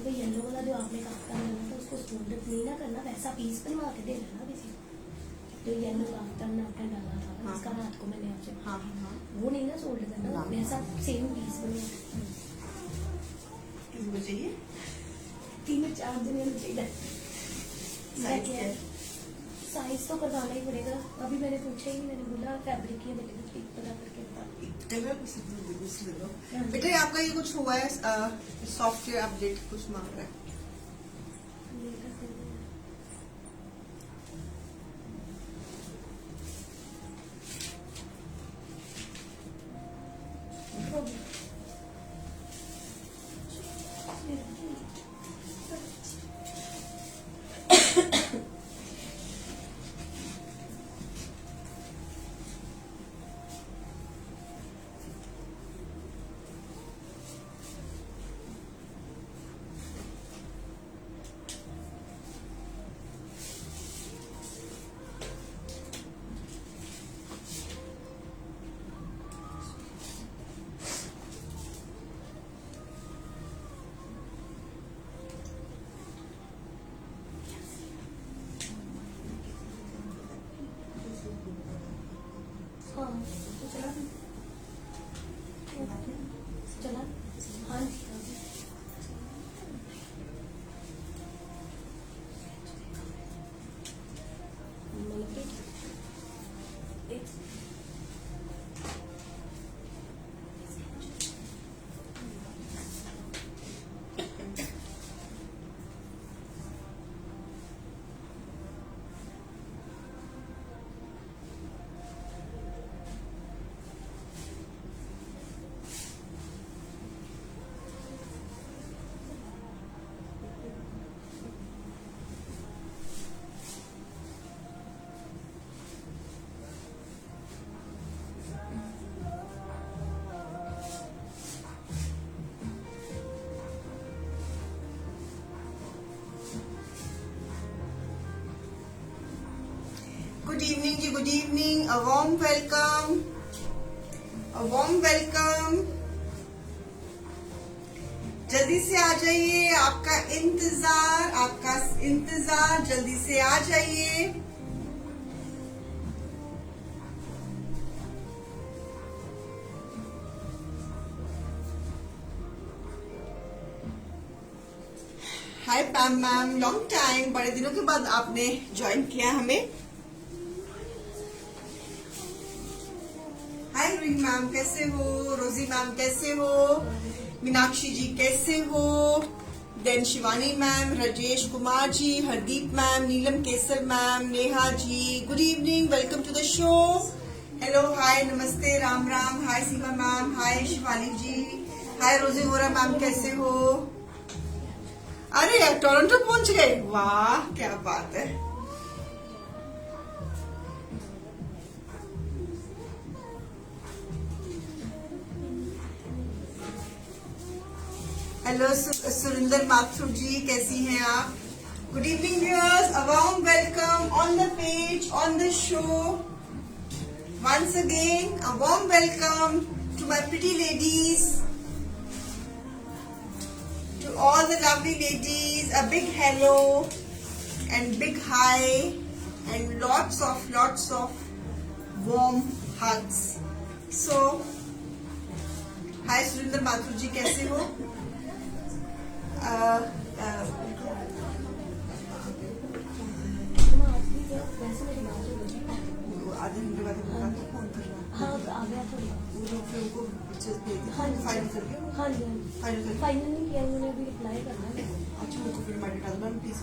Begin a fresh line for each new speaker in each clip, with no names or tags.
वो येलो वाला जो आपने काफ्तान लेना था उसको फोल्ड नहीं ना करना, वैसा पीस बनवा के दे देना किसी को। जो येलो काफ्तान आपने डाला था
हाँ,
इसका रात को मैंने आपसे
हाँ हाँ
वो नहीं ना फोल्ड करना, वैसा सेम पीस बनवा।
किसको चाहिए?
3-4 दिन में चाहिए।
साइज क्या है?
साइज तो करवाना ही पड़ेगा, अभी मैंने पूछा ही नहीं, मैंने बोला फैब्रिक की है, मैंने ठीक पता करके बता।
कलर कुछ ले लो बेटा। ये आपका ये कुछ हुआ है सॉफ्टवेयर अपडेट कुछ मांग रहा है।
हाँ तो चला चला हाँ
good evening ji, good evening. A warm welcome, a warm welcome. जल्दी से आ जाइए, आपका इंतजार जल्दी से आ जाइए। हाय पैम मैम, लॉन्ग टाइम, बड़े दिनों के बाद आपने ज्वाइन किया हमें। हाय रिंग मैम, कैसे हो? रोजी मैम कैसे हो? मीनाक्षी जी कैसे हो? Then Shivani ma'am, Rajesh Kumar ji, Hardeep ma'am, Neelam Kesar ma'am, Neha ji, good evening, welcome to the show. Hello, hi, नमस्ते, Ram Ram. Hi Seema ma'am, hi Shivani ji, hi Rosy Vora ma'am, कैसे हो? अरे यार, टोरंटो पहुंच गए, वाह क्या बात है। हेलो सुरिंदर माथुर जी, कैसी हैं आप? Good evening viewers, a warm welcome on the page, on the show. Once again a warm welcome to my pretty ladies, to all the lovely ladies, a big hello and big hi and lots of warm hugs. So hi Surinder Mathur ji, कैसे हो? आधे घंटे बाद phone कर रहा।
हाँ आ गया थोड़ी।
फिर उनको
हाँ जी
फाइनल कर दिया?
हाँ जी फाइनल नहीं किया, उन्होंने अभी रिप्लाई करना है।
अच्छा, उनको फिर मैं डालना प्लीज।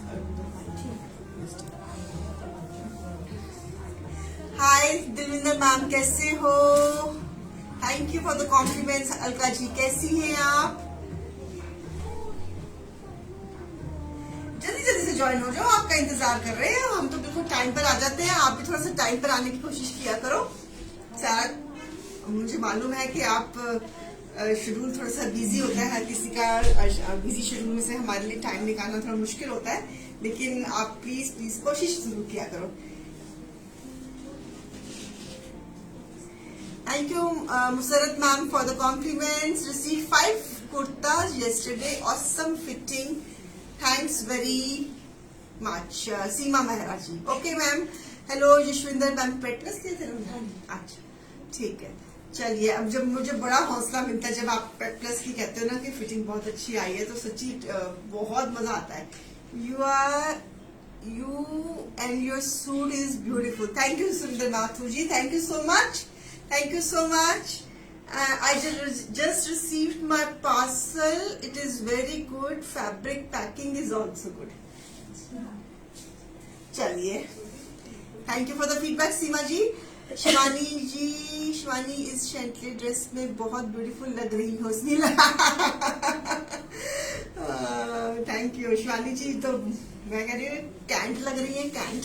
हाय दिलविंदर मैम, कैसे हो? Thank you for the compliments. Alka ji कैसी हैं आप? जल्दी जल्दी से ज्वाइन हो जाओ, आपका इंतजार कर रहे हैं हम तो। बिल्कुल टाइम पर आ जाते हैं, आप भी थोड़ा सा टाइम पर आने की कोशिश किया करो। सारा मुझे मालूम है कि आप शेड्यूल थोड़ा सा बिजी होता है, हर किसी का बिजी शेड्यूल में से हमारे लिए टाइम निकालना थोड़ा मुश्किल होता है, लेकिन आप प्लीज प्लीज कोशिश जरूर किया करो। Thank you, Musarat ma'am, for the compliments. Received 5 kurtas yesterday. Awesome fitting very much. Seema Mehra ji. Okay ma'am. Hello Yashvinder ma'am. पेटलेस लिए थे ना? अच्छा ठीक है. चलिए, अब जब मुझे बड़ा हौसला मिलता है जब आप पेटलेस की कहते हो ना कि फिटिंग बहुत अच्छी आई है, तो सच्ची बहुत मजा आता है. You and your suit is beautiful. Thank you Sundar Nathu ji. Thank you so much. Thank you so much. I just received my parcel. It is very good. Fabric packing is also good. चलिए, thank you for the feedback Seema ji. Shivani ji, Shivani इस शेंटली dress में बहुत beautiful लग रही हो. Thank you Shivani ji. तो मैं कह रही हूँ कैंट लग रही है. कैंट.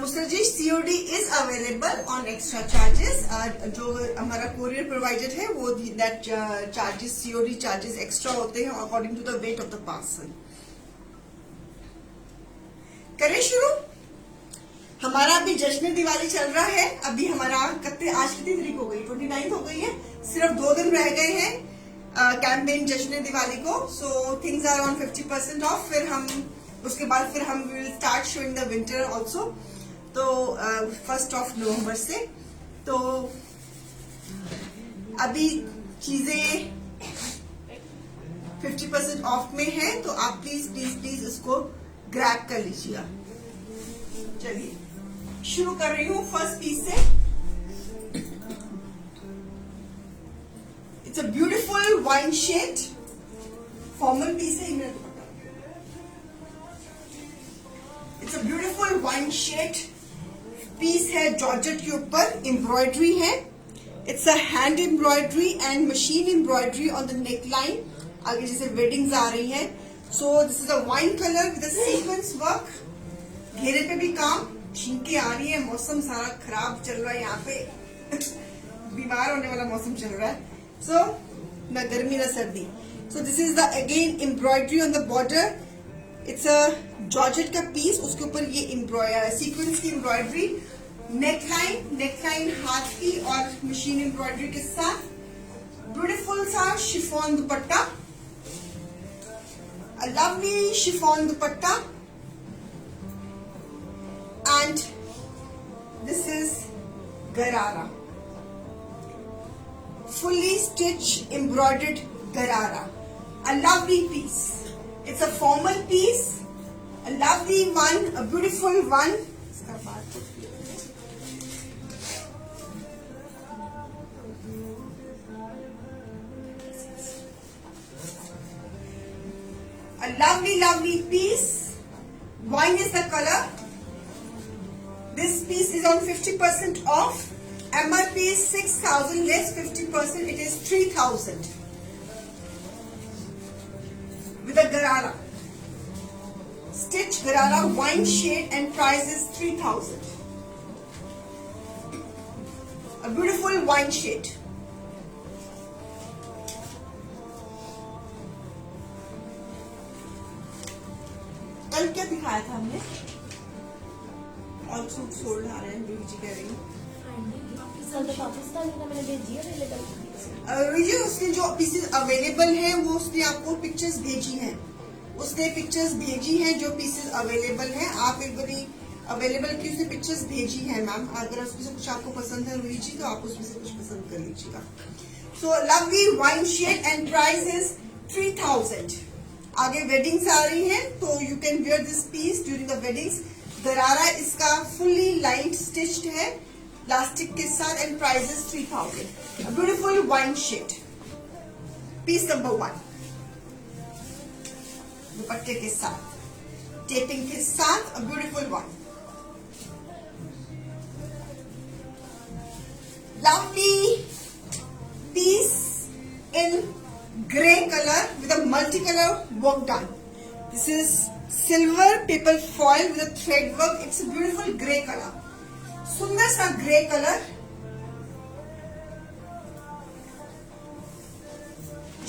मुस्तर जी, COD is available on extra charges. जो हमारा कोरियर प्रोवाइडेड है वो that charges, COD charges extra होते हैं according to the weight of the parcel. करें शुरू. हमारा अभी जश्न दिवाली चल रहा है. अभी हमारा आज कितनी तारीख हो गई? 29 हो गई है. सिर्फ 2 दिन रह गए हैं कैंपेन जश्न दिवाली को. So things are on 50% off. फिर हम उसके बाद हम will start showing the winter also. तो 1 नवंबर से. तो अभी चीजें 50% ऑफ में है, तो आप प्लीज इसको ग्रैब कर लीजिएगा. चलिए शुरू कर रही हूँ फर्स्ट पीस से. It's a beautiful wine shade. Formal piece है. It's a beautiful wine shade piece है. जॉर्जेट के ऊपर एम्ब्रॉयडरी है. It's a hand embroidery and machine embroidery on the neck line. आगे जैसे वेडिंग्स आ रही हैं. So this is a wine colour with a sequence work. घेरे पे भी काम. छींके आ रही है. मौसम सारा खराब चल रहा है यहाँ पे. बीमार होने वाला मौसम चल रहा है. सो न गर्मी न सर्दी. सो this is the again embroidery on the border. It's a georgette का पीस. उसके ऊपर ये सीक्वेंस की एम्ब्रॉयडरी. नेकलाइन हाथ की और मशीन एम्ब्रॉयडरी के साथ. ब्यूटीफुल सा chiffon dupatta. A lovely chiffon dupatta, and this is garara, fully stitched embroidered garara. A lovely piece. It's a formal piece, a lovely one, a beautiful one. A lovely piece. Wine is the color. This piece is on 50% off. MRP is 6,000 less 50%. It is 3,000. With a garara. Stitch garara wine shade and price is 3,000. A beautiful wine shade. कल क्या दिखाया था हमने? और suit sold आ रहे हैं. बीवी जी कह रही है उसने जो पीसेस अवेलेबल हैं वो उसने आपको पिक्चर्स भेजी हैं. जो पीसेस अवेलेबल हैं. आप एक बारी अवेलेबल की उसने पिक्चर्स भेजी हैं मैम. अगर उसमें से कुछ आपको पसंद है रूही जी, तो आप उसमें से कुछ पसंद कर लीजिएगा. So lovely wine shade and price is 3,000. आगे वेडिंग्स आ रही हैं, तो you can wear this piece during the weddings. गरारा इसका फुल्ली लाइन स्टिच्ड है प्लास्टिक के साथ and price is 3,000. Beautiful wine shade. Piece number 1 दुपट्टे के साथ, टेपिंग के साथ. A beautiful one. Lovely piece in grey color with a multicolor work done. This is silver paper foil with a thread work. It's a beautiful grey color. सुंदर सा grey color.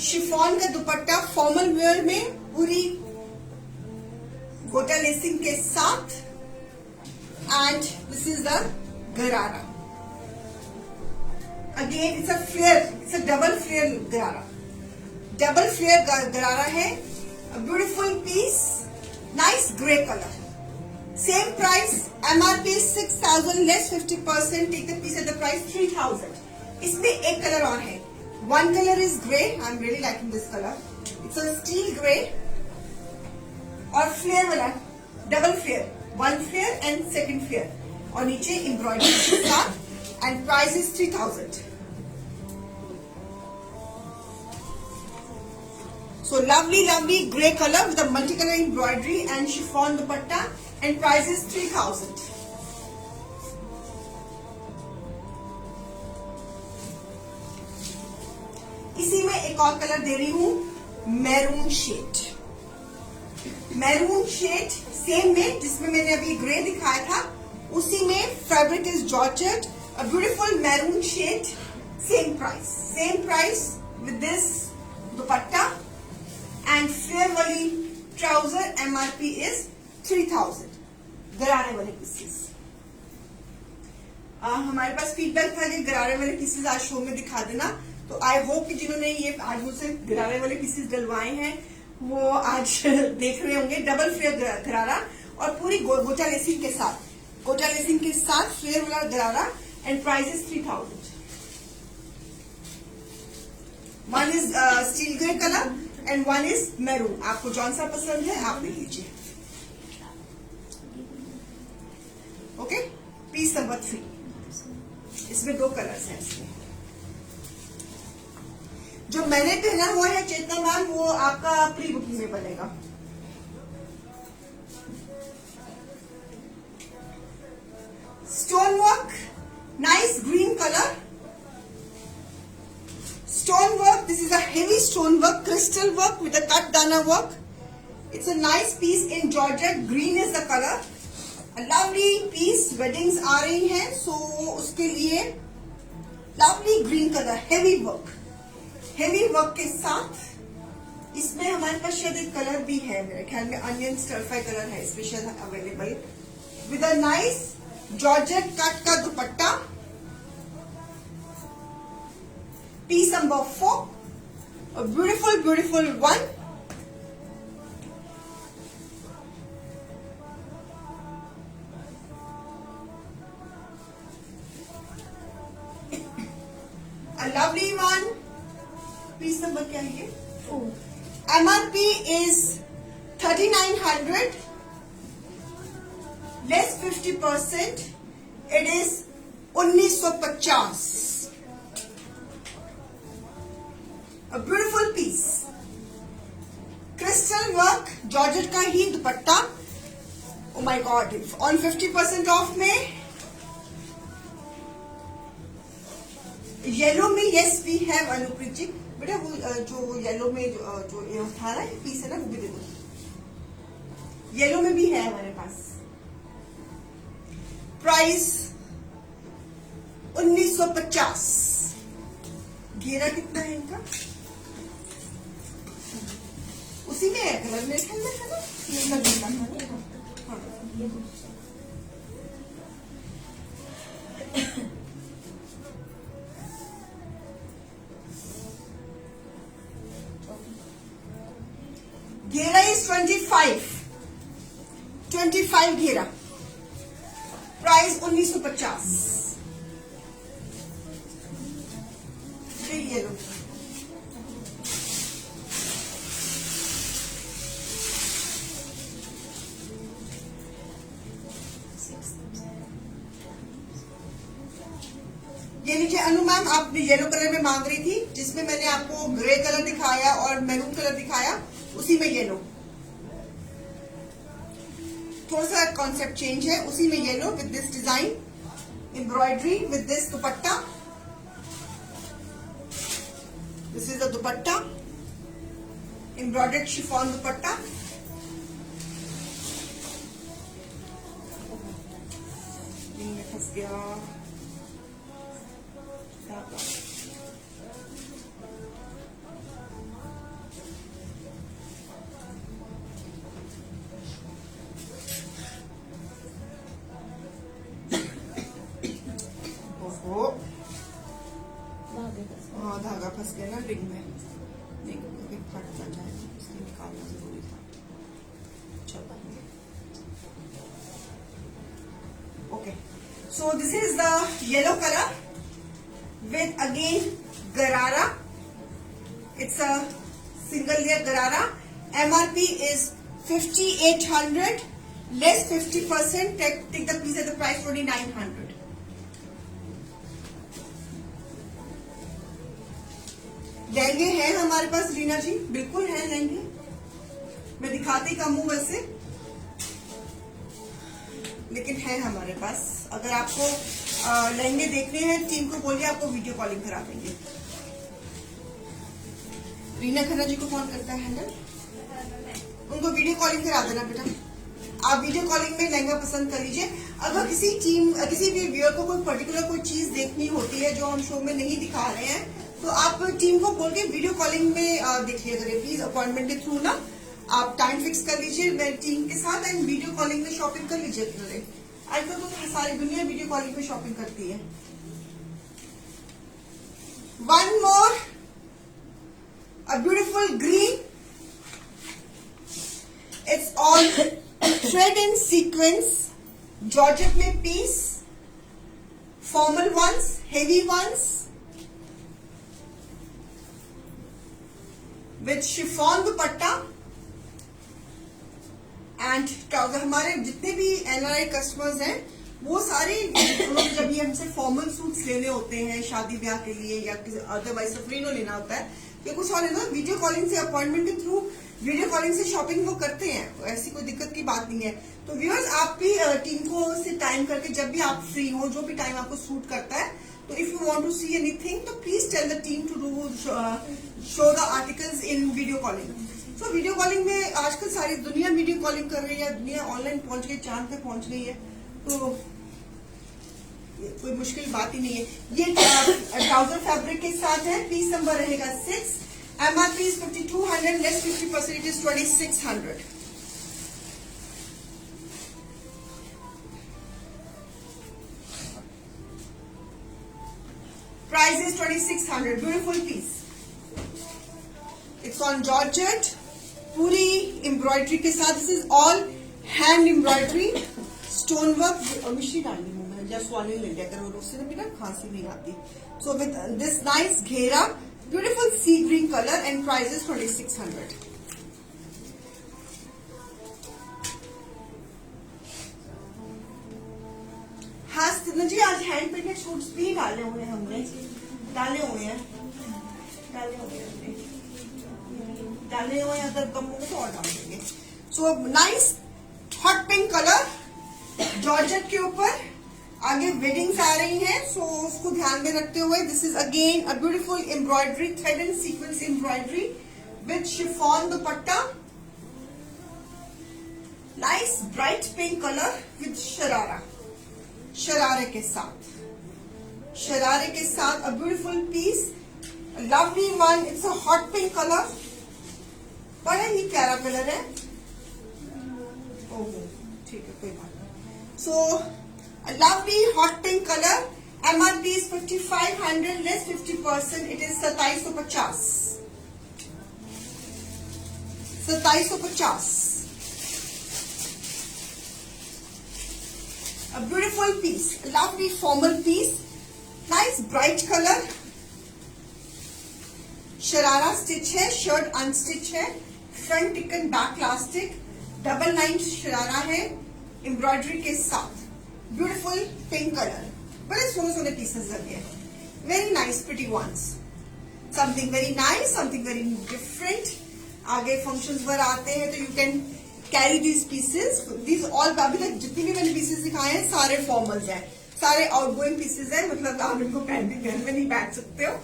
Chiffon का दुपट्टा formal wear में पूरी गोटा lacing के साथ. And this is the gharara. Again it's a flare, it's a double flare gharara, double flare गरारा है, beautiful piece, nice grey colour, same price, MRP 6,000 less 50%, take the piece at the price 3,000। इसमें एक colour और है, one colour is grey, I am really liking this colour, it's a steel grey और flare वाला, double flare, one flare and second flare, और नीचे embroidery के साथ, and price is 3,000। So lovely, lovely grey color with a multicolor embroidery and chiffon dupatta, and price is 3,000. इसी में एक और कलर दे रही हूँ, maroon shade, maroon shade same में जिसमें मैंने अभी ग्रे दिखाया था, उसी में fabric is georgette, a beautiful maroon shade, same price with this dupatta and flare वाली ट्राउजर, MRP इज 3,000। गरारे वाले पीसेस, हमारे पास फीडबैक था कि गरारे वाले पीसेस आज शो में दिखा देना, तो आई होप कि जिन्होंने ये आज मुझसे गरारे वाले पीसेस डलवाए हैं वो आज देख रहे होंगे। डबल फ्लेयर गरारा और पूरी गोटा लेसिंग के साथ, गोटा लेसिंग के साथ फ्लेयर वाला गरारा, and price is 3,000। One is steel grey colour and one is maroon, आपको जौन सा पसंद है आप ले लीजिए। ओके, पीस नंबर 3, इसमें 2 कलर्स हैं। इसमें जो मैंने पहना हुआ है चेतना मैम, वो आपका प्री बुकिंग में बनेगा। Stone work, nice green colour, stone work, this is a heavy stone work, crystal work with a cut dana work, it's a nice piece in georgette, green is the color, a lovely piece, weddings आ रही हैं, so उसके लिए lovely green color, heavy work के साथ इसमें हमारे पास शायद एक कलर भी है, मेरे ख्याल में अनियन स्टर फ्राई कलर है इसमें शायद available, with a nice georgette cut का दुपट्टा, piece number 4, a beautiful one, a lovely one, piece number क्या है ये?
4।
MRP is 3,900 less 50%, it is 1950। A beautiful piece, crystal work, georgette का ही dupatta, oh my god, on 50% off में, yellow में yes we have अनुप्रीत जी, बेटा वो जो येलो में जो ये था ना पीस है ना, वो भी दे दो, येलो में भी है हमारे पास, प्राइस 1950। घेरा कितना है इनका? उसी में है कलर मेरे ख्याल में, है ना? ये लगेगा हाँ। घेरा इज 25 घेरा, प्राइस 1950। ये लो, ये नीचे अनु मैम आप येलो कलर में मांग रही थी, जिसमें मैंने आपको ग्रे कलर दिखाया और मैरून कलर दिखाया, उसी में येलो, थोड़ा सा कॉन्सेप्ट चेंज है, उसी में yellow with this design, embroidery with this dupatta, this is a dupatta, embroidered chiffon दुपट्टा, फंस गया,
धागे फंस गए।
हाँ धागा फंस गया ना रिंग में, देखो कभी फट ना जाए, इसलिए निकालना जरूरी था। चलो okay, so this is the yellow colour with again गरारा. It's a single layer गरारा. MRP is 5800 less 50%. Take the piece at the price 4900. लहंगे हैं हमारे पास रीना जी, बिल्कुल हैं लहंगे, मैं दिखाती कम हूं वैसे, लेकिन है हमारे पास। अगर आपको लहंगे देखने हैं, टीम को बोलिए आपको वीडियो कॉलिंग करा देंगे। रीना खन्ना जी को कौन करता है हैंडल, उनको वीडियो कॉलिंग करा देना बेटा। आप वीडियो कॉलिंग में लहंगा पसंद कर लीजिए। अगर किसी भी व्यूअर को कोई पर्टिकुलर कोई चीज देखनी होती है जो हम शो में नहीं दिखा रहे हैं, तो आप टीम को बोल के वीडियो कॉलिंग में देख लिया करिए प्लीज, अपॉइंटमेंट के थ्रू ना। आप टाइम फिक्स कर लीजिए मेरी टीम के साथ एंड वीडियो कॉलिंग में शॉपिंग कर लीजिए। आजकल तो सारी दुनिया वीडियो कॉलिंग पे शॉपिंग करती है। One more a beautiful green, it's all thread and sequence, georgette में piece, formal ones, heavy ones with chiffon dupatta and trouser. हमारे जितने भी एनआरआई कस्टमर्स हैं वो सारे जब ये हमसे फॉर्मल सूट्स लेने होते हैं शादी ब्याह के लिए या अदरवाइज सफरीनो लेना होता है या कुछ और लेना, वीडियो कॉलिंग से अपॉइंटमेंट के थ्रू वीडियो कॉलिंग से शॉपिंग वो करते हैं, ऐसी कोई दिक्कत की बात नहीं है। तो व्यूअर्स आप भी टीम को से टाइम करके जब भी आप फ्री हो, जो भी टाइम आपको सूट करता है, तो if you want to see anything तो please tell the team to do show the articles in video calling. तो वीडियो कॉलिंग में आजकल सारी दुनिया वीडियो कॉलिंग कर रही है, दुनिया ऑनलाइन पहुंच गई, चांद पे पहुंच गई है, तो कोई मुश्किल बात ही नहीं है। ये ट्राउजर फैब्रिक के साथ है, पीस नंबर रहेगा 6, MRP is 5200 less 50% it is 2600। Price is 2600, beautiful piece, it's on georgette, पूरी एम्ब्रॉयडरी के साथ। This is all hand embroidery, stone work. मिश्री डालनी हूँ मैं, जस्ट वाले ले लिया करो, उससे ना बेटा खांसी नहीं आती। So with this nice ghera, beautiful sea green colour and price is 2600। हाँ सिद्ध जी, आज हैंड पेंटेड सूट्स भी डाले हुए हैं हमने, डाले हुए हैं अगर कम होंगे तो और डाल देंगे। So nice hot pink colour georgette के ऊपर, आगे वेडिंग्स आ रही हैं, सो उसको ध्यान में रखते हुए this is again a beautiful embroidery, thread and sequence embroidery with chiffon dupatta, nice bright pink colour with शरारे के साथ a beautiful piece, lovely one, it's a hot pink colour, बड़ा ही प्यारा कलर है। ओह ठीक है, कोई बात नहीं। So lovely hot pink colour, MRP is 5500 less 50%, it is 2750। 2750, a beautiful piece, lovely formal piece, nice bright color, sharara stitch है, शर्ट अनस्टिच है, front tucking back elastic, double line sharara है एम्ब्रॉयडरी के साथ, ब्यूटीफुल पिंक कलर, बड़े सोने pieces लगे हैं, very nice pretty ones, something very nice, something very different. आगे फंक्शंस पर आते हैं तो you can carry these pieces, these all, अभी तक जितनी भी मैंने पीसेस दिखाए हैं सारे फॉर्मल्स हैं, सारे आउटगोइंग पीसेस हैं, मतलब आप इनको पहन के घर में नहीं बैठ सकते हो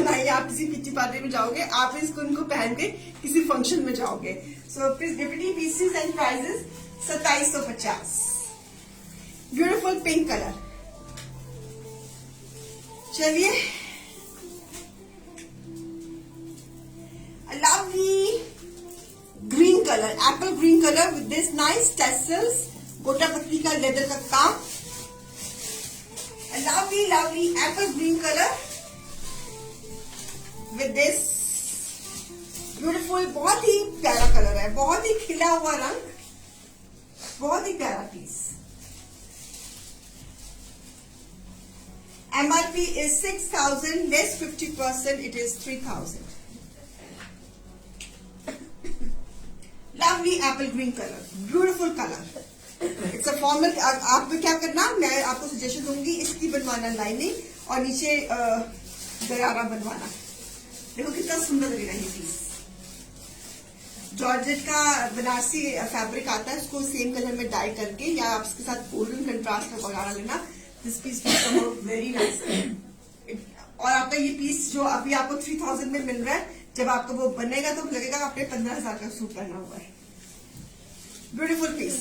ना ही आप किसी किटी पार्टी में जाओगे, आप इसको इनको पहन के किसी फंक्शन में जाओगे। So pretty pieces and prices 2750, beautiful pink colour. चलिए lovely green colour, apple green colour with this nice tassels, गोटा पत्ती का लेदर का काम, lovely apple green colour with this beautiful, बहुत ही प्यारा कलर है, बहुत ही खिला हुआ रंग, बहुत ही प्यारा piece. MRP is 6,000, less 50%, it is 3,000. Lovely apple green color, beautiful color. It's a formal. आप क्या करना, मैं आपको सजेशन दूंगी, इसकी बनवाना लाइनिंग और नीचे गरारा बनवाना। देखो कितना सुंदर लगेगा ये पीस। जॉर्जेट का बनारसी फैब्रिक आता है, उसको सेम कलर में डाई करके या आप इसके साथ गोल्डन कंट्रास्ट का गरारा लेना। This piece very nice. और आपका ये पीस जो अभी आपको 3,000 में मिल रहा है, जब आपका वो बनेगा तो लगेगा आपने 15,000 का सूट पहना हुआ है। Beautiful piece.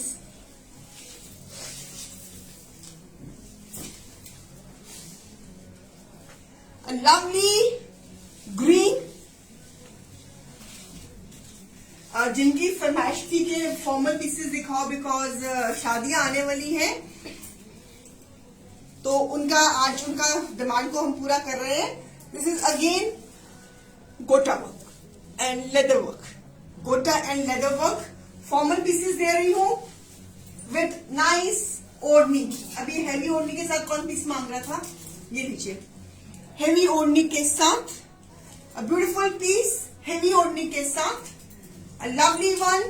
लवली ग्रीन, जिनकी फरमाइश थी कि फॉर्मल पीसेस दिखाओ बिकॉज शादियां आने वाली हैं, तो आज उनका डिमांड को हम पूरा कर रहे हैं। This is again gota work and leather work, gota and leather work formal pieces दे रही हूं विद नाइस ओढ़नी। अभी हैवी ओढ़नी के साथ कौन पीस मांग रहा था, ये लीजिए, हेवी ओढ़नी के साथ अ ब्यूटीफुल पीस, हेवी ओढ़नी के साथ अ लवली वन,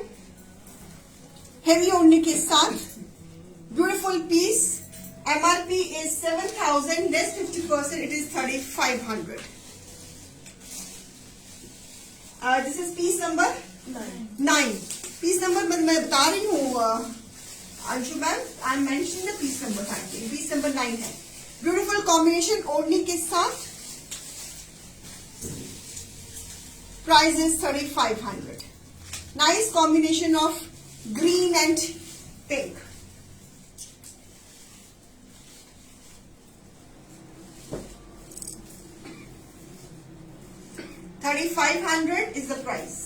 हेवी ओढ़नी के साथ beautiful piece. MRP is 7,000, less 50%, it is 3,500. This is piece number 9. Piece number मैं बता रही हूँ Anshu ma'am, I am mentioning the piece number 9। Piece number 9 है। ब्यूटीफुल कॉम्बिनेशन ओढ़नी के साथ, price is 3,500। Nice combination of green and pink. $3,500 is the price.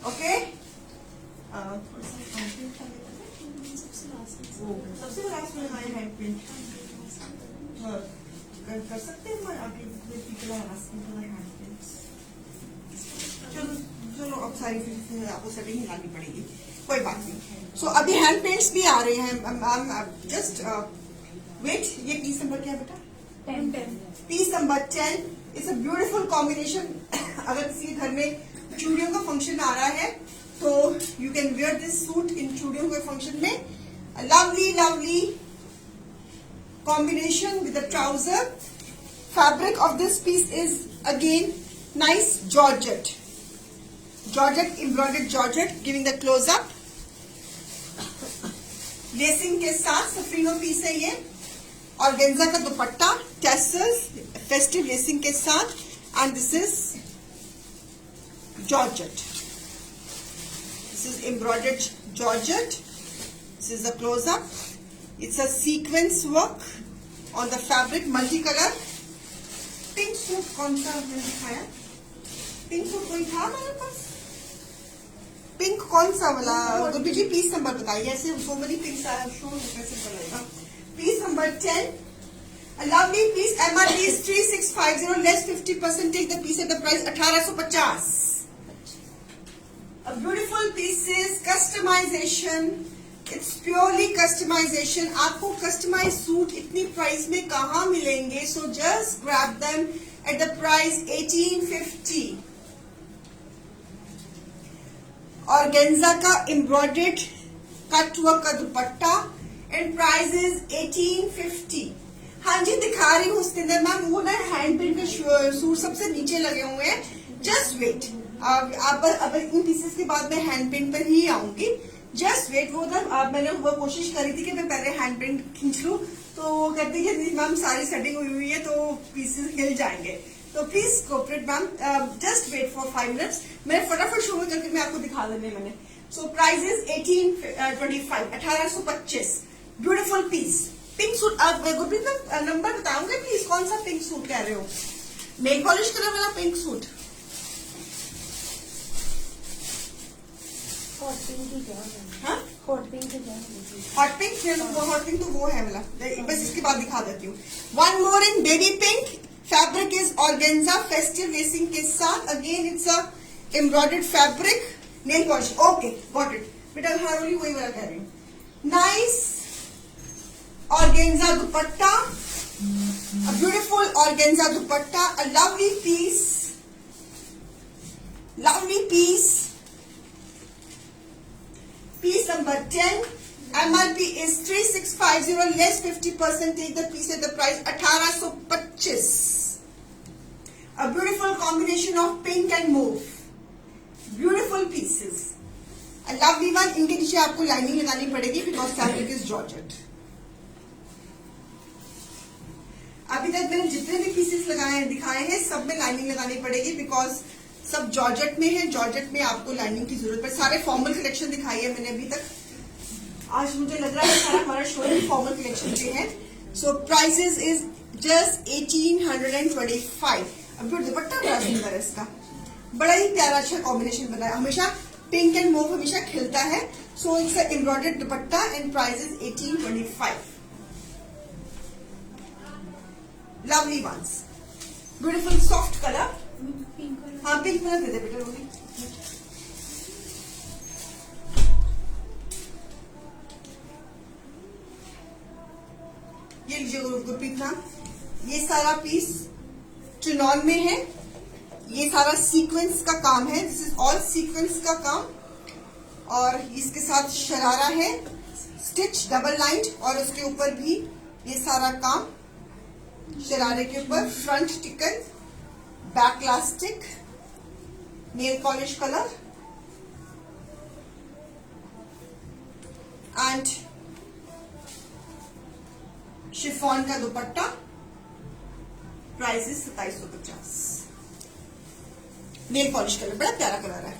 Okay? सबसे last में हमारे हैंड प्रिंट कर सकते हैं अभी हैंड प्रिंट। चलो अब सारी फिर आपको सेटिंग हिलानी पड़ेगी, कोई बात नहीं। सो अभी हैंड पेंट्स भी आ रहे हैं। जस्ट वेट, ये पीस नंबर क्या है बेटा?
10।
Piece number 10 is a beautiful combination. अगर किसी घर में चूड़ियों का फंक्शन आ रहा है तो you can wear this suit in चूड़ियों के फंक्शन में। Lovely lovely combination with the trouser. Fabric of this piece is again nice georgette, georgette embroidered georgette, giving the close up. Lacing के साथ सफरीनो पीस है ये, और गेंजा का दुपट्टा, टेसल्स, फेस्टिव लेसिंग के साथ, and this is georgette. This is embroidered georgette. This is the close up. It's a sequence work on the fabric, multi colour. Pink suit कौन सा मैंने दिखाया? पिंक सूट कोई था मेरे पास? पिंक कौन सा वाला? गुड्डी जी पीस नंबर बताइए, ऐसे सो मेनी पिंक्स शो कैसे बनेगा? Piece number 10, a lovely piece. MRP is 3,650, less 50%, take the piece at the price 1,850. A beautiful pieces, customization, it's purely customization. आपको customized सूट इतनी प्राइस में कहाँ मिलेंगे? So just grab them at the price 1,850. और गेंजा का embroidered cut work का दुपट्टा and price is 1,850। हाँ जी दिखा रही हूँ स्तिंदर मैम, वो ना हैंड प्रिंट के सूट सबसे नीचे लगे हुए हैं। जस्ट वेट, अब इन पीसेस के बाद मैं हैंड प्रिंट पर ही आऊंगी। Just wait. वो ना मैंने वो कोशिश करी थी कि मैं पहले हैंड प्रिंट खींच लूं, तो वो कहती है मैम सारी सेटिंग हुई है तो पीसेस हिल जाएंगे। तो please cooperate ma'am, just wait for 5 minutes. मैं फटाफट शो करके मैं आपको दिखा देने मैंने। So price is 1,825, 1,825। Beautiful piece, pink suit. Gurpreet ma'am number बताऊंगे प्लीज, कौन सा पिंक सूट कह रहे हो? नेल पॉलिश कलर वाला पिंक सूट।
14 की क्या है?
हाँ
हॉट पिंक है क्या?
हॉट पिंक, हॉट पिंक तो वो है वाला, बस इसके बाद दिखा देती हूँ। One more in baby pink, fabric is organza, festive lacing के साथ, again it's a embroidered fabric, nail polish, okay got it बेटा, हर वाली वही वाला कह रही हूँ। Nice organza dupatta, a beautiful organza dupatta, a lovely piece, piece number 10, MRP is 3650, less 50%, take the piece at the price 1825. A beautiful combination of pink and mauve, beautiful pieces, a lovely one. इनके नीचे आपको lining लगानी पड़ेगी because fabric is georgette. अभी तक मैंने जितने भी पीसेस लगाए हैं दिखाए हैं, सब में लाइनिंग लगानी पड़ेगी बिकॉज सब जॉर्जेट में है। जॉर्जेट में आपको लाइनिंग की जरूरत है। सारे फॉर्मल कलेक्शन दिखाई है मैंने अभी तक। आज मुझे लग रहा है सारा हमारा शो ही फॉर्मल कलेक्शन पे है। सो प्राइसेस इज जस्ट 1825। अब दुपट्टा बड़ा सुंदर है इसका, बड़ा ही प्यारा अच्छा कॉम्बिनेशन बना है। हमेशा पिंक एंड मोव हमेशा खिलता है। So it's embroidered dupatta and price is 1825। Lovely ones, beautiful soft color. हाँ पिंक कलर दे दे बेटा रोही। ये लीजिए गुरप्रीत मैम, ये सारा पीस चिनॉन में है। ये सारा सीक्वेंस का काम है, दिस इज ऑल सीक्वेंस का काम। और इसके साथ शरारा है, स्टिच डबल लाइंड, और उसके ऊपर भी ये सारा काम शरारे के ऊपर, front tucking, back elastic, nail polish colour and chiffon का दुपट्टा। Price is 2750। Nail polish colour, बड़ा प्यारा कलर है।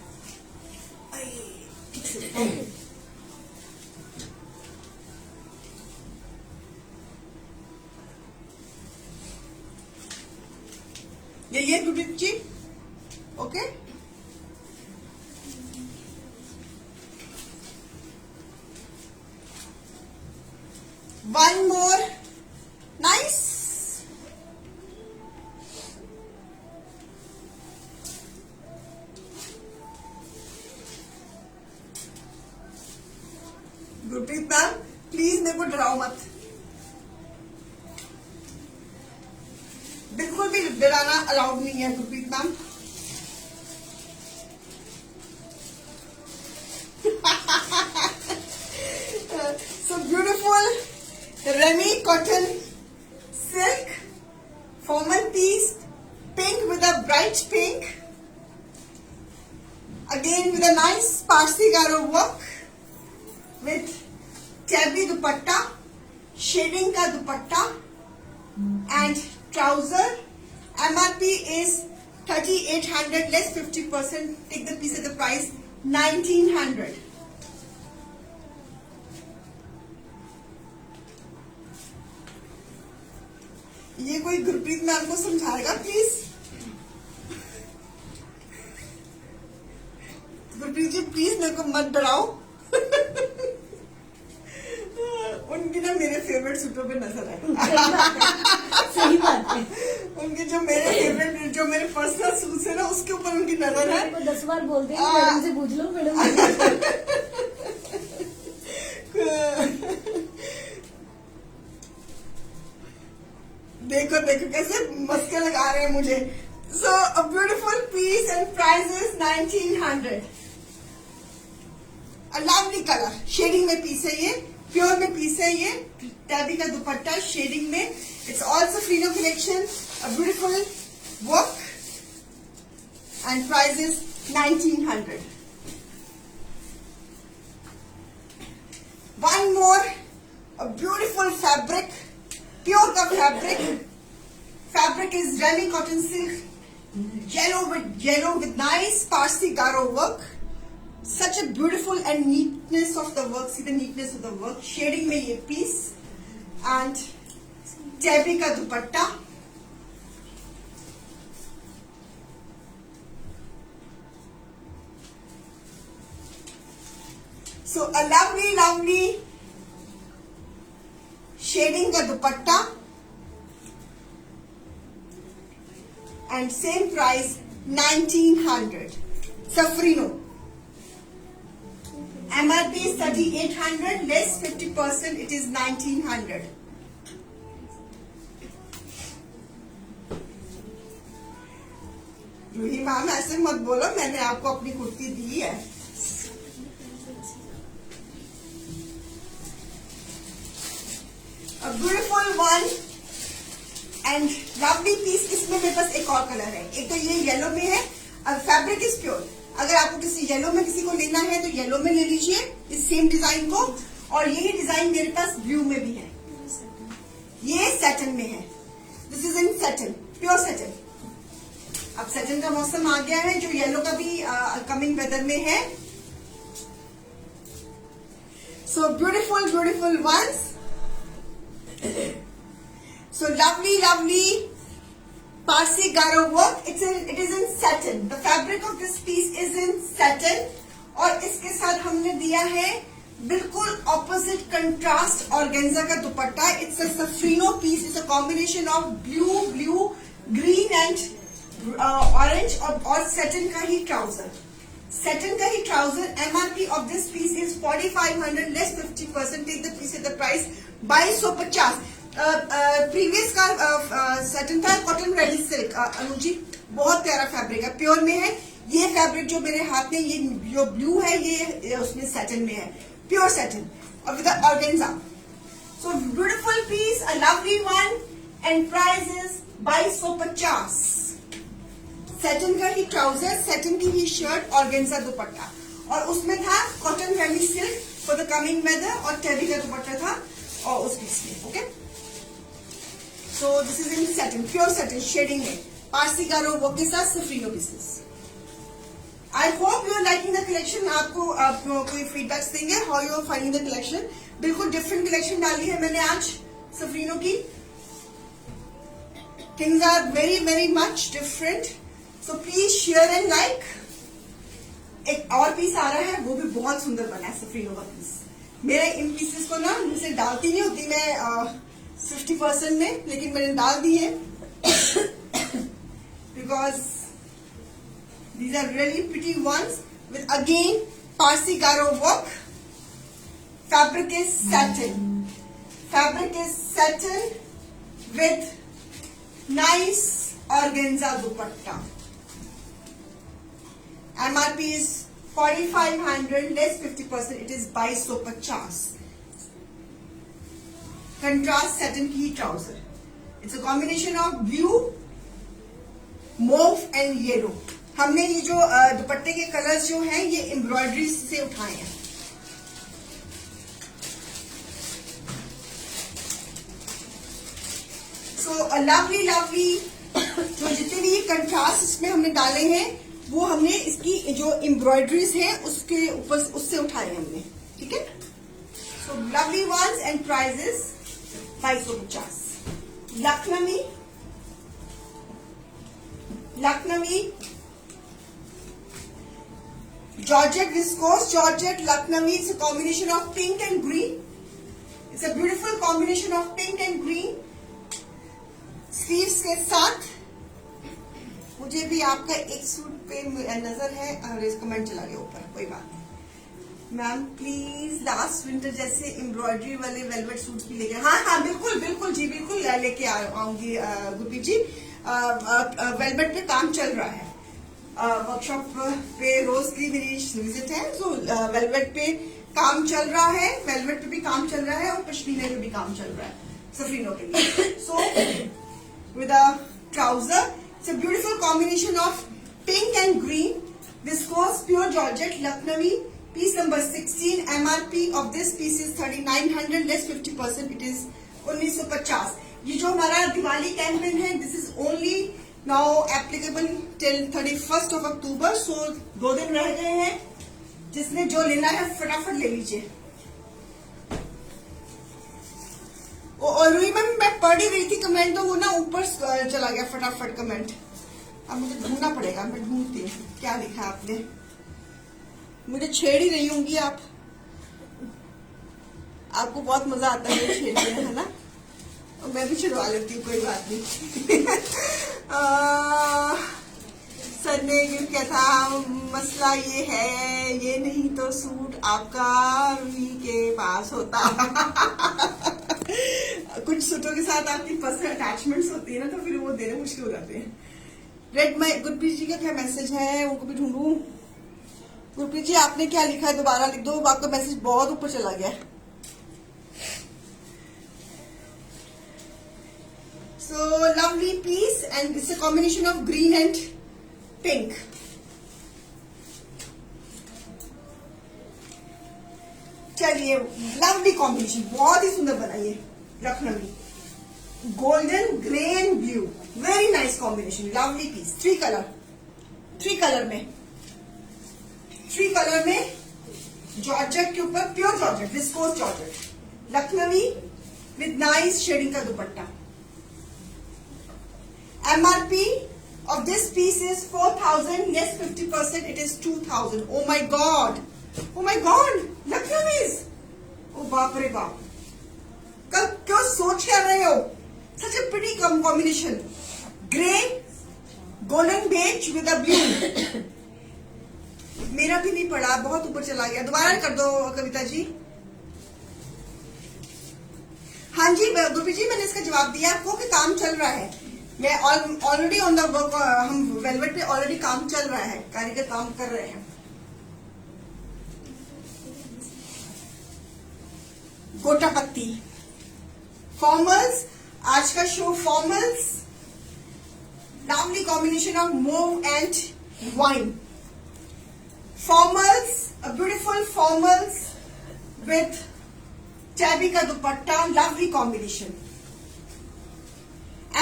ये Gurpreet ji, okay. One more nice, Gurpreet ma'am please मेरे को डराओ मत, बिल्कुल भी डराना अलाउड नहीं है Gurpreet ma'am. So beautiful ramie cotton silk formal piece, pink with a bright pink, again with a nice Parsi gara work with tabby dupatta, shading का दुपट्टा and trouser. MRP is 3800, less 50%, take the piece at the price 1900. ये कोई Gurpreet ma'am को समझाएगा please? Gurpreet ji please मेरे को मत डराओ। उनकी ना मेरे फेवरेट सूटों पे नजर है।
सही बात है।
उनके जो मेरे फेवरेट, जो मेरे पर्सनल सूट्स है ना, उसके ऊपर उनकी नजर है।
10 बार बोलते हैं मैडम से पूछ लो, मैडम। देखो देखो कैसे मस्के लगा रहे हैं मुझे। So a beautiful piece and price is 1900। A lovely colour shading में पीस है, ये प्योर में पीस है, ये टैबी का दुपट्टा शेडिंग में। It's also Freeno collection, a beautiful work and price is 1900। One more, a beautiful fabric, pure का fabric is Remy cotton silk, yellow with nice Parsi garo work. Such a beautiful and neatness of the work. See the neatness of the work. Shading में ये piece and tabby का दुपट्टा. So a lovely lovely shading का दुपट्टा and same price 1900. सफरीनो MRP is 3800, less 50%, it is 1900. Ruhi ma'am ऐसे मत बोलो, मैंने आपको अपनी कुर्ती दी है. A beautiful one and lovely piece. इसमें मेरे पास एक और कलर है. एक तो ये येलो में है. Fabric is pure. अगर आपको किसी येलो में किसी को लेना है तो येलो में ले लीजिए इस सेम डिजाइन को. और यही डिजाइन मेरे पास ब्लू में भी है. ये सैटिन में है. This is in satin, pure satin. अब सैटिन का मौसम आ गया है, जो येलो का भी कमिंग वेदर में है. So beautiful beautiful ones. So lovely Parsi Garo work. It is in satin. The fabric of this piece is in satin. और इसके साथ हमने दिया है बिल्कुल opposite contrast organza का दुपट्टा. It's a safrino piece. It's a combination of blue, green and orange और satin का ही trouser. Satin का ही trouser. MRP of this piece is 4500 less 50%. Take the piece at the price 2250. Previous का satin था cotton ready silk. Anuji बहुत प्यारा fabric है, pure में है. ये फैब्रिक जो मेरे हाथ में ये जो ब्लू है ये उसमें सैटिन में है, प्योर सैटिन और with organza. So beautiful piece, a lovely one and price is 2250. Satin का ही ट्राउजर, सैटिन की ही शर्ट, ऑर्गेन्जा दुपट्टा और उसमें था cotton ready silk for the coming weather और टेरी का दुपट्टा था और उस पीस में. Okay, so this is in satin, pure satin shading में पारसी गारो वर्क के साथ सफरीनो pieces. I hope you are liking the collection. आपको कोई फीडबैक्स देंगे how you are finding the collection. बिल्कुल डिफरेंट कलेक्शन डाली है मैंने आज सफरीनो की. Things are very much different. So please share and like. एक और पीस आ रहा है, वो भी बहुत सुंदर बना है सफरीनो का पीस. मेरे इन पीसेस को ना मुझसे डालती नहीं होती मैं 50% में, लेकिन मैंने डाल दी है because these are really pretty ones with again Parsi gara work. Fabric is satin with nice organza dupatta. MRP is 4500 less 50%. It is 2250. Contrast satin की trouser. It's a combination of blue, mauve and yellow. हमने ये जो दुपट्टे के colours जो हैं ये embroidery से उठाए हैं. So a lovely जो जितने भी ये कंट्रास्ट इसमें हमने डाले हैं वो हमने इसकी जो एम्ब्रॉयडरीज है उसके ऊपर उससे उठाए हैं हमने. ठीक है. So lovely ones and prices 2250. Lucknowi Georgette viscose, Georgette Lucknowi. It's a combination of pink and green. It's a beautiful combination of pink and green. Sleeves के साथ. मुझे भी आपका एक सूट पे नजर है. अरे कमेंट चला गया ऊपर, कोई बात नहीं. मैम प्लीज लास्ट विंटर जैसे एम्ब्रॉयडरी वाले वेलवेट सूट्स भी लेके. हाँ बिल्कुल जी, बिल्कुल लेके आऊंगी गुरप्रीत जी. वेलवेट पे काम चल रहा है. वर्कशॉप पे रोज की मेरी विजिट है. सो वेलवेट पे काम चल रहा है, वेलवेट पे भी काम चल रहा है और पश्मीना पे भी काम चल रहा है सफरीनो के लिए. So with a trouser. It's a beautiful combination of pink and green. Viscose pure georgette Lucknowi. Piece number 16. MRP of this piece is 3900 less 50%. It is 1950. ये जो हमारा दिवाली कैंपेन है, this is only now applicable till 31st of October. So 2 दिन रह गए हैं. जिसने जो लेना है फटाफट ले लीजिए. और रूही मैम मैं पढ़ ही रही थी कमेंट, तो वो ना ऊपर चला गया फटाफट कमेंट. अब मुझे ढूंढना पड़ेगा. मैं ढूंढती हूँ क्या लिखा आपने. मुझे छेड़ ही रही होंगी आप. आपको बहुत मजा आता है छेड़ने में, है ना? और मैं भी छुड़वा लेती हूँ, कोई बात नहीं। सर ने गिफ्ट किया था, मसला ये है, ये नहीं तो सूट आपका रूही के पास होता। कुछ सूटों के साथ आपकी पर्सनल अटैचमेंट्स होती है ना, तो फिर वो देने मुश्किल हो जाते हैं। रेड माई गुरप्रीत जी का क्या मैसेज है, उनको भी ढूंढूं। गुरप्रीत जी आपने क्या लिखा है, दोबारा लिख दो, आपका मैसेज बहुत ऊपर चला गया है। So lovely piece, and it's a combination of green and pink. चलिए, लवली कॉम्बिनेशन, बहुत ही सुंदर बना ये Lucknowi, golden grey and blue, very nice combination, lovely piece. Three colour में जॉर्जेट के ऊपर, pure georgette, viscose georgette, Lucknowi with nice shading का दुपट्टा। MRP of this piece is 4,000, less 50%, it is 2,000. Oh my God! Lucknowi's! Oh बाप रे बाप! कल क्यों सोच कर रहे हो? Such a pretty combination. Grey, golden beige with a blue. मेरा भी नहीं पड़ा, बहुत ऊपर चला गया। दोबारा कर दो कविता जी। हाँ जी गुरप्रीत जी, मैंने इसका जवाब दिया आपको कि काम चल रहा है। मैं ऑलरेडी ऑन द वर्क, हम वेलवेट पे ऑलरेडी काम चल रहा है, कारीगर काम कर रहे हैं। गोटा पत्ती फॉर्मल्स, आज का show formals, lovely combination of mauve and wine. Formals, a beautiful formals with tabby का दुपट्टा, lovely combination.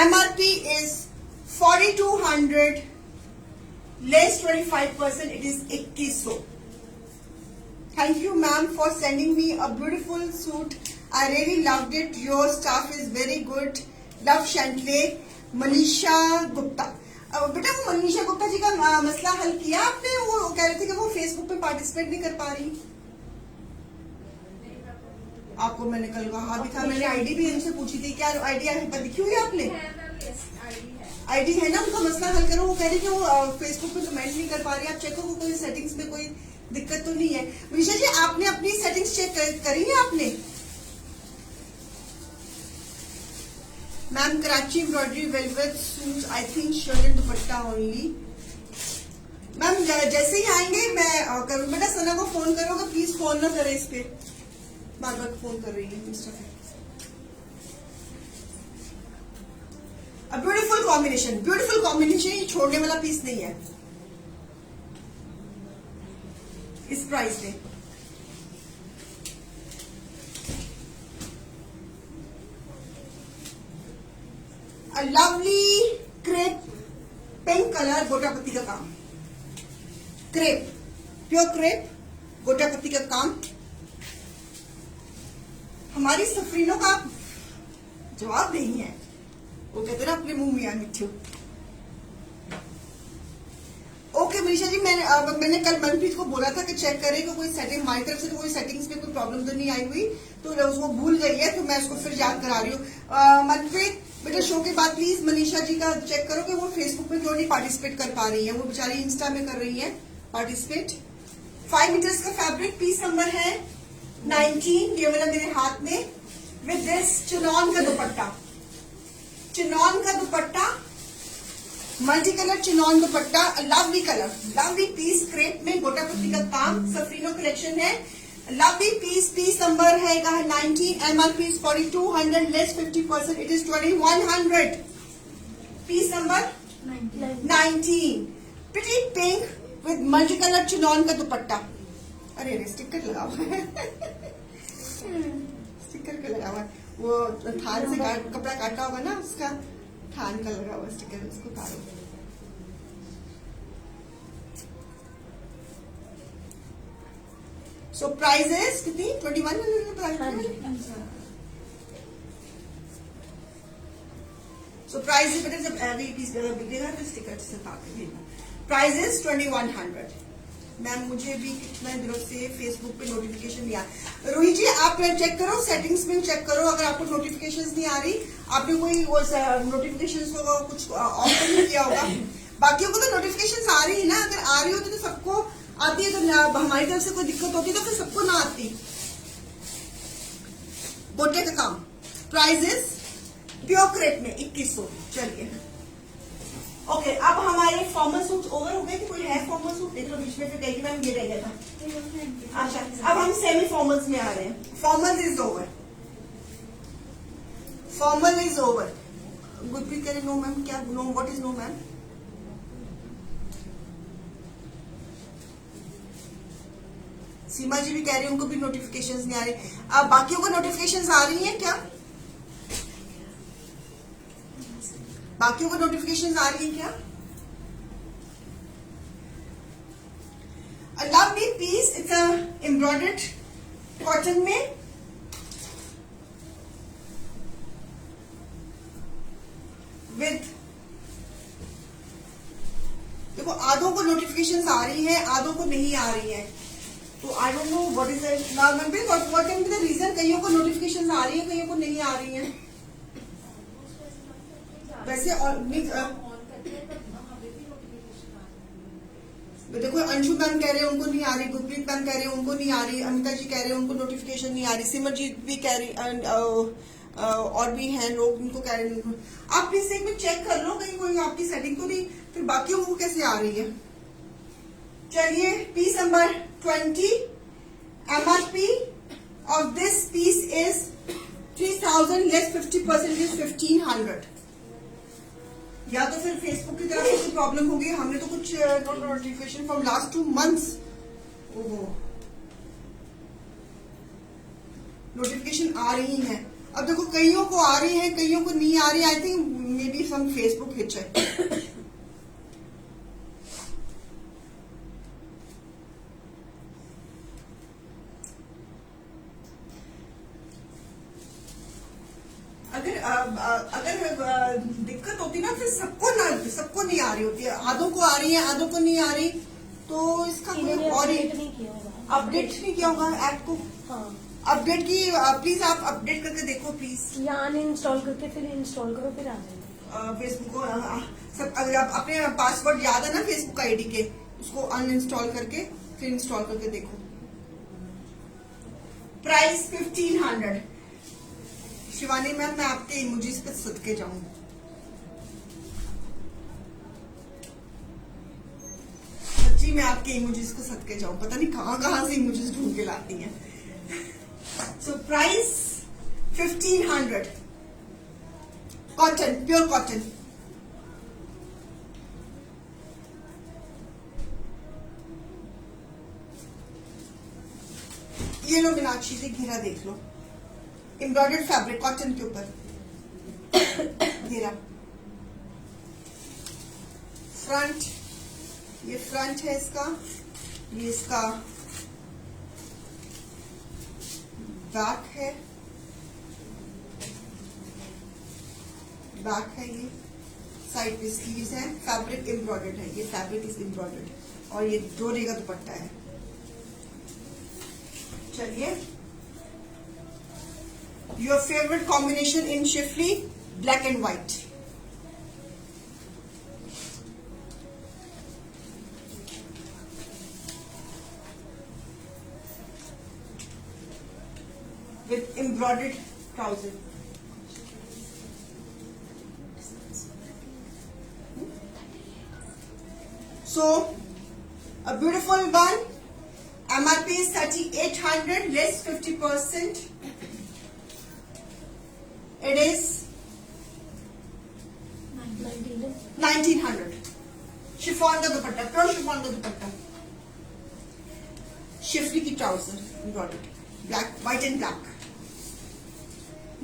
MRP is 4,200, less 25%, it is 2100. Thank you ma'am for sending me a beautiful suit. I really loved it. Your staff is very good. Love Chantley, Manisha Gupta. बेटा वो मनीषा गुप्ता जी का मसला हल किया आपने? वो कह रहे थे कि वो फेसबुक पे पार्टिसिपेट नहीं कर पा रही। आपको मैंने कल कहा भी था, मैंने आईडी भी इनसे पूछी थी, क्या आईडी पर लिखी हुई है आपने? आईडी है ना, उनका मसला हल करो। वो कह रही कि वो फेसबुक पे कमेंट नहीं कर पा रही। आप चेक करो कोई सेटिंग्स में कोई दिक्कत तो नहीं है। मनीषा जी आपने अपनी सेटिंग्स चेक करी है आपने? Ma'am Karachi embroidery velvet suit, I think shirt and dupatta only. Ma'am जैसे ही आएंगे मैं करूँ, बेटा सना को फोन करोगे प्लीज, फोन ना करे इस पे, बार बार फोन कर रही है मिस्टर। ब्यूटीफुल कॉम्बिनेशन, ये छोड़ने वाला पीस नहीं है इस प्राइस पे। लवली क्रेप पिंक कलर, गोटा पत्ती का काम, क्रेप, प्योर क्रेप, गोटा पत्ती का काम। हमारी सफरीनों का जवाब नहीं है, वो कहते ना अपने मुंह में मिठू। ओके मनीषा जी, मैंने कल मनप्रीत को बोला था कि चेक करे कि कोई सेटिंग, हमारी तरफ से तो कोई सेटिंग्स में कोई प्रॉब्लम तो नहीं आई हुई, तो उसको भूल गई है, तो मैं उसको फिर याद करा रही हूँ। मनप्रीत बेटा शो के बाद प्लीज मनीषा जी का चेक करो कि वो फेसबुक में क्यों नहीं पार्टिसिपेट कर पा रही है। वो बेचारी इंस्टा में कर रही है पार्टिसिपेट। 5 मीटर्स का फैब्रिक, पीस नंबर है 19, ये वाला मेरे हाथ में, विद दिस चिनॉन का दुपट्टा, मल्टी कलर चिनॉन दुपट्टा, lovely colour, lovely piece, crepe में गोटा पत्ती का काम, सफरीनो कलेक्शन है, लवली पीस। पीस नंबर है 19, MRP is 4,200, less 50%, it is 2,100। Piece number 19, pretty pink with multi colour chinon का दुपट्टा। अरे स्टिकर लगा हुआ है स्टिकर का लगा हुआ है, वो थान से कपड़ा काटा होगा ना, उसका थान का लगा हुआ स्टिकर, उसको उतारो। सो प्राइजेस कितनी? 2100। सो प्राइस बेटा जब अभी पीस बिकेगा तो स्टिकर से काट के भेजना। प्राइजेस 2100। मैम मुझे भी कितने दिनों से फेसबुक पे नोटिफिकेशन नहीं आ रूही जी, आप चेक करो सेटिंग्स में, चेक करो अगर आपको नोटिफिकेशंस नहीं आ रही, आपने कोई वो नोटिफिकेशंस को कुछ ऑफ नहीं किया होगा। बाकियों को तो नोटिफिकेशंस आ रही है ना, अगर आ रही होती तो सबको आती है, तो हमारी तरफ से कोई दिक्कत होती तो फिर सबको ना आती। बोटे का काम प्राइस इज प्योर क्रेप में 2100। चलिए ओके, अब हमारे फॉर्मल सूट ओवर हो गए कि कोई है फॉर्मल सूट? देख लो बीच में फिर कहेगी मैम ये रह गया था। अच्छा, अब हम सेमी फॉर्मल्स में आ रहे हैं। Formal is over, formal is over. Gurpreet कह रहे नो मैम, क्या no, what is no ma'am? Seema ji भी कह रही है उनको भी नोटिफिकेशंस नहीं आ रही। अब बाकियों को नोटिफिकेशंस आ रही हैं क्या? बाकियों को नोटिफिकेशंस आ रही हैं क्या? A lovely piece, it's a embroidered cotton में, with देखो आधों को नोटिफिकेशंस आ रही हैं, आधों को नहीं आ रही हैं, तो I don't know what is what can be the reason. कईयों को नोटिफिकेशंस आ रही है, कईयों को नहीं आ रही हैं। वैसे और देखो अंशु मैम कह रहे हैं उनको नहीं आ रही, गुरप्रीत मैम कह रहे हैं उनको नहीं आ रही, अमिता जी कह रहे हैं उनको नोटिफिकेशन नहीं आ रही, सिमरजीत भी कह रही, और भी हैं लोग उनको कह रहे हैं। आप प्लीज एक बार चेक कर लो कहीं कोई आपकी सेटिंग तो नहीं, फिर बाकियों को कैसे आ रही है। चलिए piece number 20, MRP of this piece is 3000 less 50% is 1500। या तो फिर फेसबुक की तरफ से कोई प्रॉब्लम होगी, हमने तो कुछ notification from last 2 months notification आ रही है। अब देखो कईयों को आ रही है, कईयों को नहीं आ रही। I think maybe some Facebook hitch है। अगर दिक्कत होती ना फिर सबको नहीं आ रही होती है, आधों को आ रही है, आधों को नहीं आ रही, तो इसका कोई और ही अपडेट नहीं किया होगा ऐप को। अपडेट की प्लीज आप अपडेट करके देखो प्लीज,
या अनइंस्टॉल करके फिर इंस्टॉल करो, फिर आ जाएगा
फेसबुक को। सब अगर आप अपने पासवर्ड याद है ना फेसबुक आईडी के, उसको अनइंस्टॉल करके फिर इंस्टॉल करके देखो। प्राइस 1500। शिवानी मैम मैं आपके इमोजीज पे सदके जाऊं। सच्ची मैं आपके इमोजीज को सदके जाऊं, पता नहीं कहां कहां से इमोजीज ढूंढ के लाती हैं। So price 1500, cotton, pure cotton. ये लो मीनाक्षी से घेरा देख लो, एम्ब्रॉयडर्ड फैब्रिक कॉटन के ऊपर घेरा। फ्रंट, ये फ्रंट है इसका, ये इसका बैक है, बैक है, ये साइड पे स्लीव्स हैं, फैब्रिक एम्ब्रॉयडर्ड है, ये फैब्रिक इज एम्ब्रॉयडर्ड और ये डोरे का दुपट्टा है। चलिए your favorite combination in Shifli, black and white. With embroidered trouser. So a beautiful one. MRP is 3800 less 50%. It is 1900. Chiffon का दुपट्टा, प्योर शिफॉन का दुपट्टा, शिफली की trouser embroidered, black, white and black,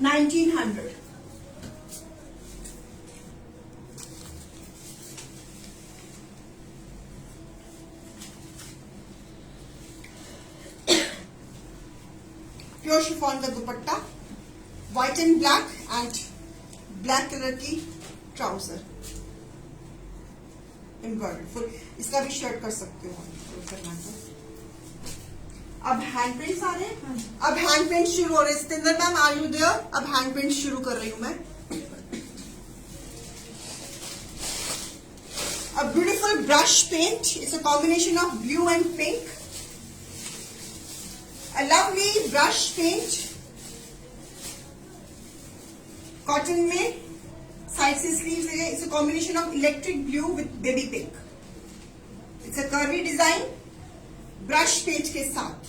1900। Pure chiffon का dupatta, white and black colour की trouser. Embroidered full, इसका भी shirt कर सकते हो करना तो। अब हैंड प्रिंट्स आ रहे हैं, अब हैंड प्रिंट शुरू हो रहे हैं। Satendra ma'am are you there? अब हैंड प्रिंट शुरू कर रही हूं मैं। A beautiful brush paint. It's a combination of blue and pink. A lovely brush paint. Cotton में साइड से स्लीव्स है। It's a combination of electric blue with baby pink. It's a curvy design. Brush paint के साथ.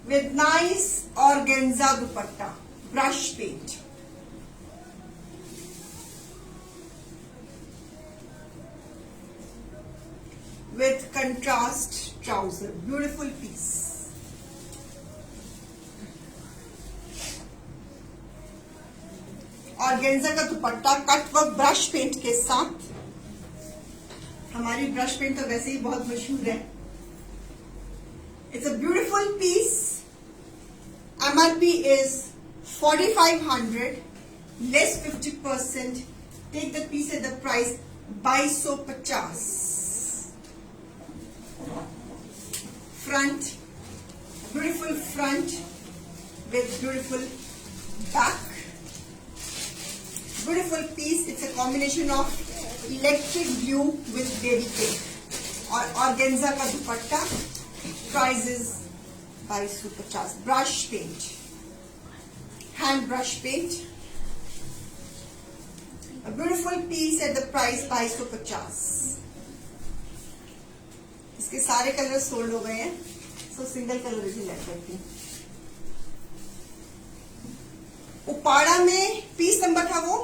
With nice organza dupatta. Brush paint. With contrast trouser, beautiful piece. Organza का dupatta cut work brush paint के साथ। हमारी brush paint तो वैसे ही बहुत मशहूर है। It's a beautiful piece. MRP is 4500, less 50%. Take the piece at the price 2250. Front, beautiful front with beautiful back. Beautiful piece. It's a combination of electric blue with baby pink. और organza का दुपट्टा. Price is 2250. Brush paint, hand brush paint. A beautiful piece at the price 2250. इसके सारे colour sold हो गए हैं, सो single colour भी ले सकती हूँ। उपाड़ा में पीस नंबर था वो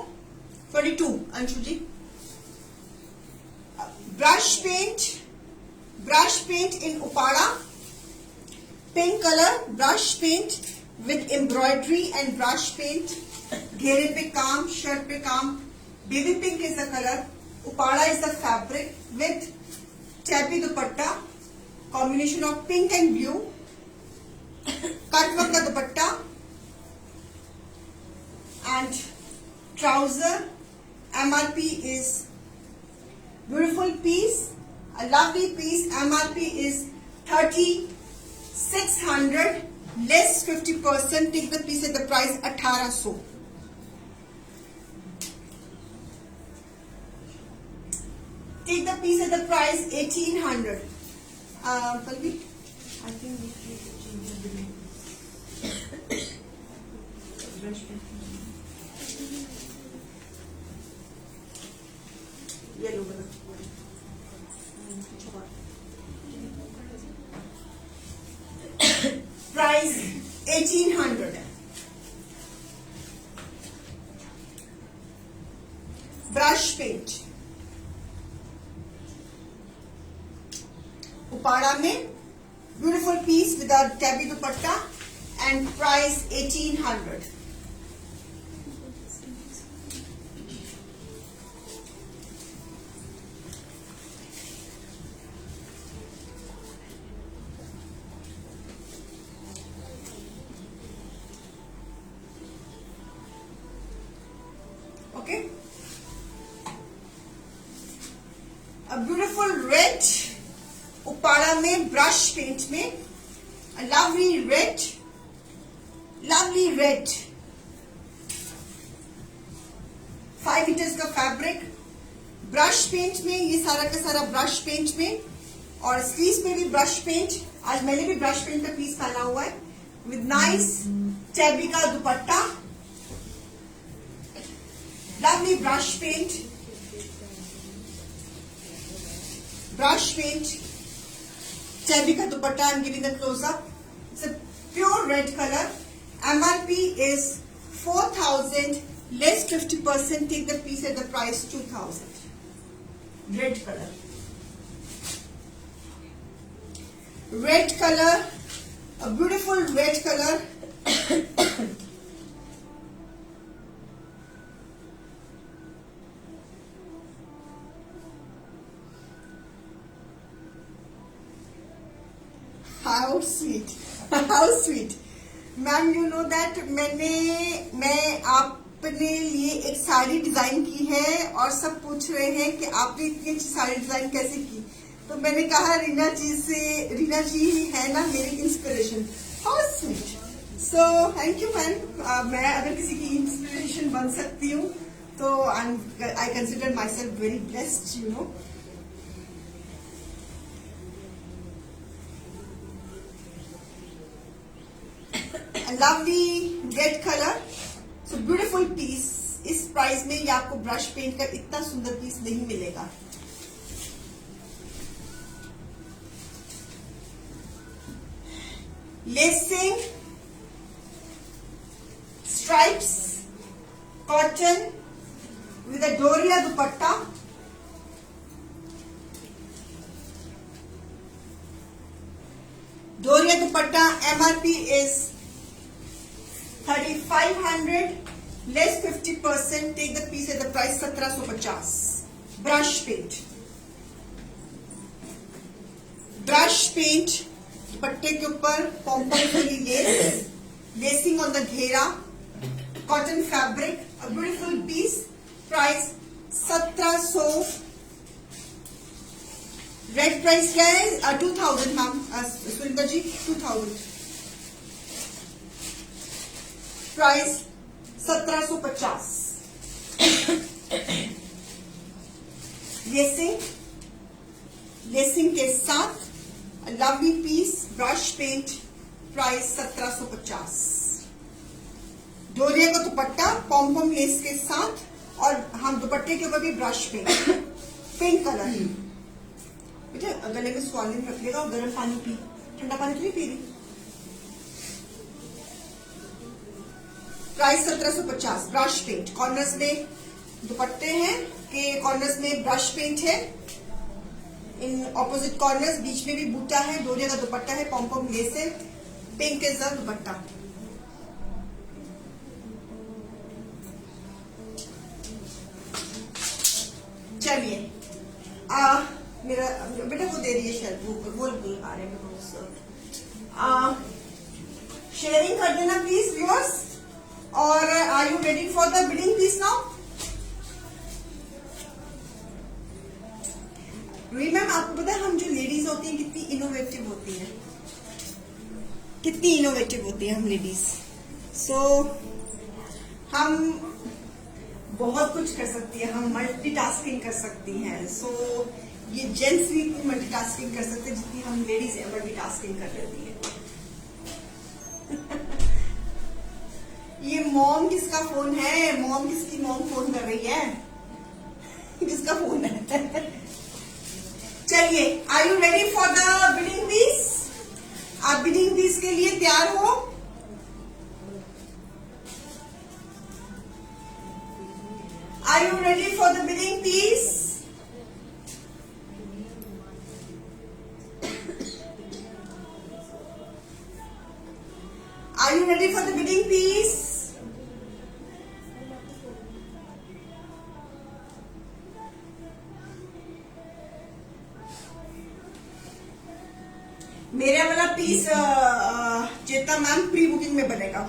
32, Anshu ji. Brush paint in upada, pink colour, brush paint with embroidery and brush paint, घेरे पे काम, शर्ट पे काम। Baby pink is the colour, upada is the fabric with चैपी dupatta, combination of pink and blue, cut work का दुपट्टा and trouser. MRP is beautiful piece, a lovely piece. MRP is 3600, less 50%. Take the piece at the price 1800. Take the piece at the price 1800. Palvi, I think we should change the name. Yellow color. Price 1800. Brush paint. Uppada में beautiful peace with a tabby dupatta and price 1800. Okay, a beautiful red Uppada में brush paint में, lovely red, 5 metres का fabric, brush paint में, ये सारा का सारा brush paint में, और स्लीव्स में भी ब्रश पेंट। आज मैंने भी ब्रश पेंट का पीस पहना हुआ है विद नाइस टैबी का दुपट्टा, lovely brush paint, tabby ka dupatta. I'm giving a close up. It's a pure red color. MRP is 4000, less 50%. Take the piece at the price 2000. Red color. Red color, a beautiful red color. How sweet, how sweet. Ma'am you know that मैं अपने लिए एक sari design की है और सब पूछ रहे हैं कि आपने इतनी अच्छी साड़ी डिजाइन कैसे की। तो मैंने कहा रीना जी है ना मेरी inspiration. How sweet. So thank you ma'am. मैं अगर किसी की इंस्पिरेशन बन सकती हूँ तो I consider myself very blessed, you know. Lovely red colour, so beautiful piece. इस प्राइस में ये आपको ब्रश पेंट का इतना सुंदर पीस नहीं मिलेगा। Lacing, stripes, cotton with a डोरिया दुपट्टा। डोरिया दुपट्टा MRP is 3500, less 50%, take the piece at the price 1750. Brush paint, दुपट्टे के ऊपर पॉम्पम वाली lace, lacing on the ghera, cotton fabric, a beautiful piece, price 1700। Red price क्या है? 2000 ma'am, Surendra ji 2000, price 1750। Lacing के साथ lovely piece, brush paint, price 1750। डोरिया का दुपट्टा पॉम्पम लेस के साथ, और हम दुपट्टे के ऊपर भी ब्रश पेंट, पिंक कलर। बेटा गले में स्वालिन रख लेगा और गर्म पानी पी, ठंडा पानी तो नहीं पी रही। प्राइस 1750। ब्रश पेंट, कॉर्नर्स में दुपट्टे हैं के कॉर्नर्स में ब्रश पेंट है, इन ऑपोजिट कॉर्नर्स, बीच में भी बूटा है, डोरिया का दुपट्टा है, पॉम्पम लेस है, पिंक इज द दुपट्टा। चलिए मेरा बेटा को दे रही है शायद, वो आ रहे हैं। शेयरिंग कर देना प्लीज व्यूअर्स। और are you ready for the bidding please now? Ruhi ma'am आपको पता है हम जो लेडीज होती हैं कितनी इनोवेटिव होती हैं, कितनी इनोवेटिव होती हैं हम लेडीज। सो हम बहुत कुछ कर सकती है, हम मल्टीटास्किंग कर सकती हैं। सो ये जेंट्स भी इतनी मल्टीटास्किंग कर सकते हैं जितनी हम लेडीज मल्टीटास्किंग कर लेती है। ये मॉम किसका फोन है? मॉम किसकी मॉम फोन कर रही है? किसका फोन है? चलिए, are you ready for the bidding piece? आप बिडिंग पीस के लिए तैयार हो? Are you ready for the bidding piece? Are you ready for the bidding piece? मेरा वाला पीस चेतना मैम प्री बुकिंग में बनेगा।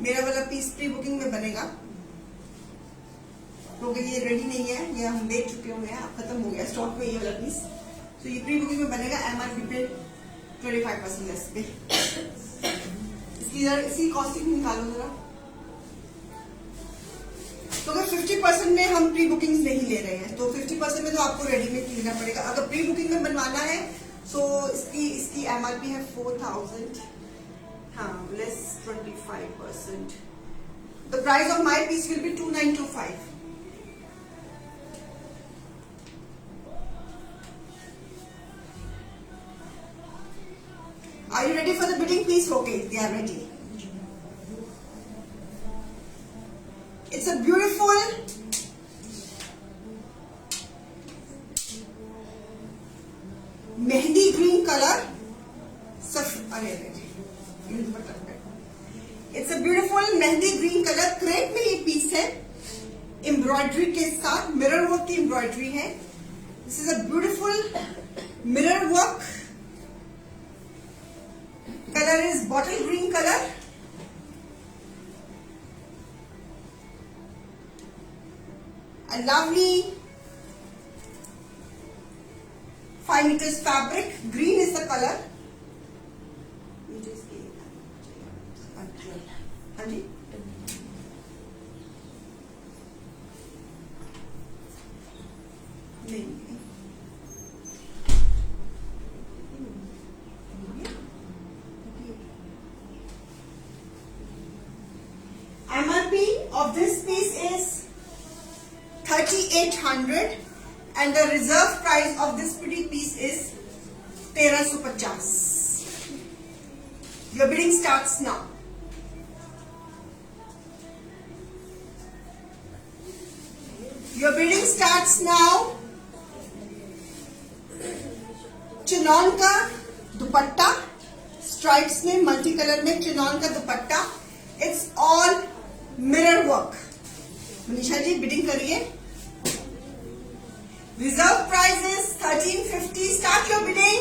मेरा वाला पीस प्री बुकिंग में बनेगा क्योंकि ये रेडी नहीं है, ये हम ले चुके हुए हैं, अब खत्म हो गया स्टॉक में ये वाला पीस। तो ये प्री बुकिंग में बनेगा MRP पे 25% लेस पे। इसकी कॉस्टिंग निकालो जरा। तो अगर 50% में हम प्री बुकिंग नहीं ले रहे हैं तो 50% में तो आपको रेडीमेड लेना पड़ेगा। अगर प्री बुकिंग में बनवाना है तो इसकी MRP है 4000, हाँ less 25%। The price of my piece will be 2925। Are you ready for the bidding piece? Okay, they are ready. It's a beautiful mehndi green colour. It's a beautiful mehndi green colour, crepe में ये piece है, embroidery के साथ mirror work की embroidery है। This is a beautiful mirror work. Color is bottle green color. a lovely 5 meters fabric. Green is the color. हाँ जी, नहीं MRP of this piece is 3800 and the reserve price of this pretty piece is 1350. Your bidding starts now. Your bidding starts now. Chinon का dupatta, stripes में multi colour में chinon का dupatta. It's all mirror work. Manisha ji bidding करिए. Reserve price is 1350. Start your bidding.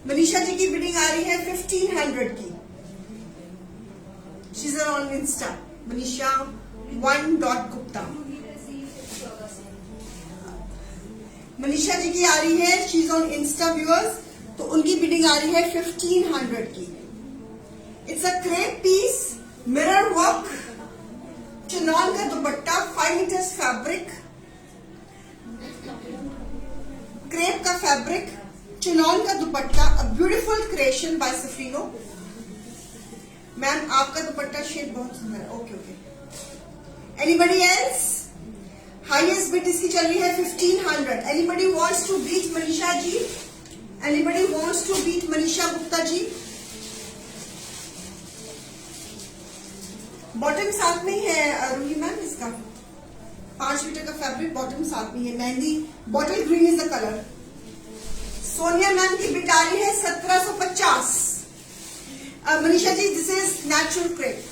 Manisha ji की bidding आ रही है 1500 की. She is on Insta. Manisha _Gupta. Manisha ji की आ रही है, she is on Insta viewers, तो उनकी बिडिंग आ रही है 1500 की. It's a crepe piece, mirror work, chinon का दुपट्टा, 5 मीटर्स फैब्रिक, क्रेप का फैब्रिक, चिनॉन का dupatta. A beautiful creation by Safino. Ma'am आपका दुपट्टा शेड बहुत सुंदर है. Okay okay. Anybody else? Highest bid इसकी चल रही है 1500. Anybody wants to beat Manisha ji? Anybody wants to beat Manisha Gupta ji? Bottom साथ में ही है रूही मैम. इसका 5 मीटर का फैब्रिक, बॉटम साथ में है. Mehndi bottle green is the colour. Sonia ma'am की बिड आ रही है 1750. Manisha ji this is natural crepe.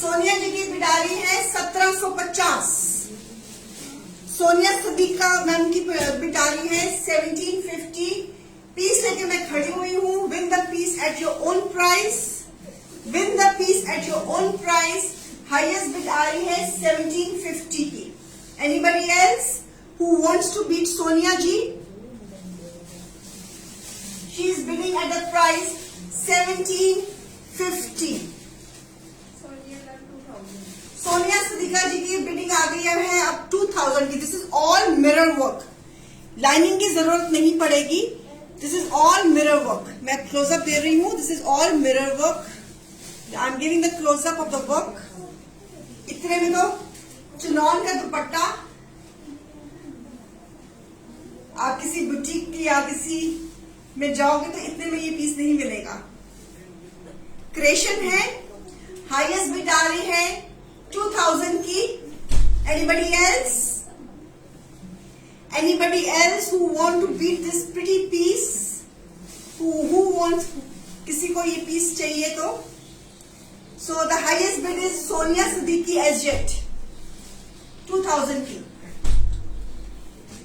Sonia ji की बिड आ रही है 1750. सोनिया सदीका मैम की बिड आ रही है 1750. पीस लेके मैं खड़ी हुई हूँ. Win the piece at your own price. Win the piece at your own price. Highest bid आ रही है 1750 की. Anybody else who wants to beat Sonia ji? She is bidding at the price 1750. Sonia Sadika ji की बिडिंग आ गई है अब 2000 की. This is all mirror work. Lining की जरूरत नहीं पड़ेगी. This is all mirror work. मैं क्लोजअप दे रही हूं. This is all mirror work. I am giving the closeup of the work. इतने में तो चिनॉन का दुपट्टा. आप किसी बुटीक की या किसी में जाओगे तो इतने में ये पीस नहीं मिलेगा. क्रिएशन है. हाईएस्ट बिड आ रही है 2000 की. Anybody else? Anybody else who want to beat this pretty piece? Who wants? किसी को ये पीस चाहिए तो? So the highest bid is Sonia Siddiqui Asjet, 2000 की.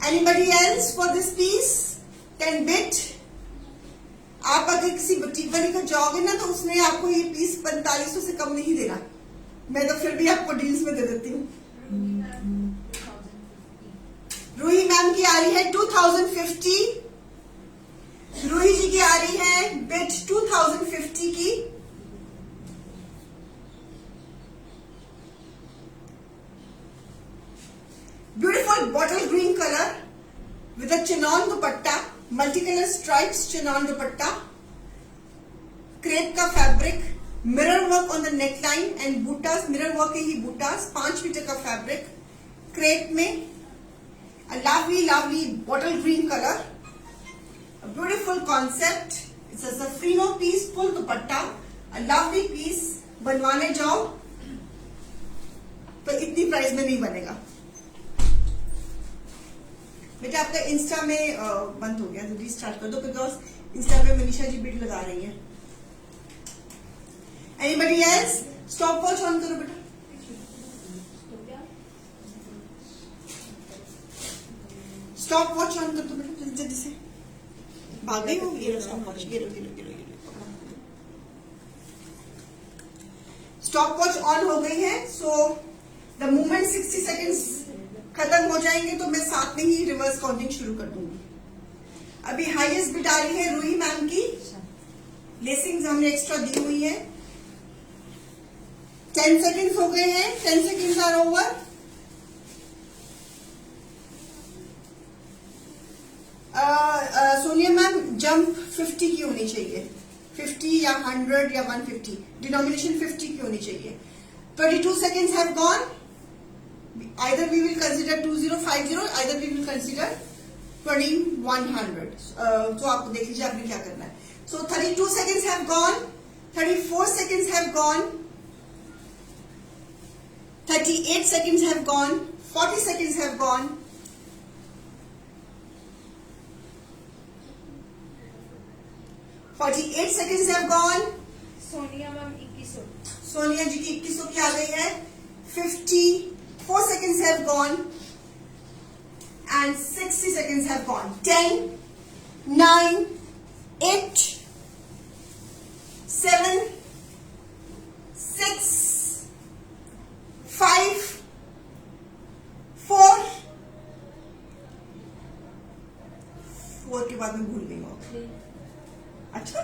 Anybody else for this piece can bid? आप अगर किसी बुटीक वाली को जाओगे ना तो उसने आपको ये पीस 4500 से कम नहीं देना. मैं तो फिर भी आपको डील्स में दे देती हूँ. रूही मैम की आ रही है 2050. रूही जी की आ रही है बिड 2050 की. Beautiful bottle green colour with a chinon dupatta, multi colour stripes chinon dupatta, crepe का fabric, mirror work on the neckline and बूटास. मिरर वर्क के ही बूटास. 5 मीटर का फैब्रिक, क्रेप में. A lovely bottle green color. A beautiful concept. It's a Safrino piece, full dupatta. A lovely piece. बनवाने जाओ तो इतनी प्राइस में नहीं बनेगा. बेटा आपका इंस्टा में बंद हो गया, तो रीस्टार्ट कर दो बिकॉज इंस्टा में मनीषा जी बिड लगा रही है. Anybody else? Stop watch on करो बेटा. स्टॉप वॉच ऑन कर दो बेटा जल्दी जल्दी से. भाग गई हो. ये स्टॉप वॉच. ये लो. स्टॉप वॉच ऑन हो गई है, सो द मोमेंट 60 सेकेंड्स खत्म हो जाएंगे तो मैं साथ में ही रिवर्स काउंटिंग शुरू कर दूंगी। अभी हाईएस्ट बिट आ रही है रूही मैम की, लेसिंग्स हमने एक्स्ट्रा दी हुई है। 10 सेकेंड्स हो गए हैं, 10 seconds are over. Sonia ma'am jump 50 की होनी चाहिए, 50 या 100 या 150, डिनोमिनेशन 50 की होनी चाहिए। 22 seconds have gone. Either we will consider 2050, either we will consider 2100. तो आप देख लीजिए आपने क्या करना है। So 32 seconds have gone, 34 seconds have gone, 38 seconds have gone, 40 seconds have gone. 48 seconds have gone.
Sonia ma'am 2100।
Sonia ji की 2100 की आ गई है। 54 seconds have gone and 60 seconds have gone. 10, 9, 8, 7, 6, 5, 4 के बाद में भूल गई हूँ। अच्छा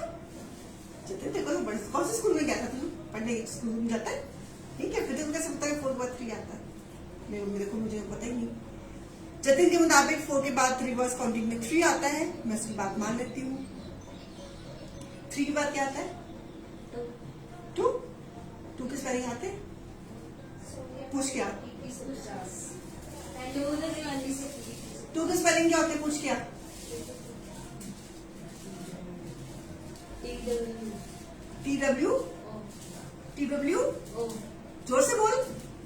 चलते देखो तो बड़े कौन से स्कूल में गया था तुम पढ़ने? स्कूल में जाता है ठीक है, फिर तो कैसे पता है 4 के बाद 3 आता है? मेरे को मुझे पता ही नहीं। जतिन के मुताबिक 4 के बाद रिवर्स काउंटिंग में 3 आता है, मैं उसकी बात मान लेती हूँ। 3 के बाद क्या आता है? 2 के स्पेलिंग आते हैं? पूछ क्या? 2 के स्पेलिंग क्या होते हैं? पूछ क्या? TW जोर से बोल।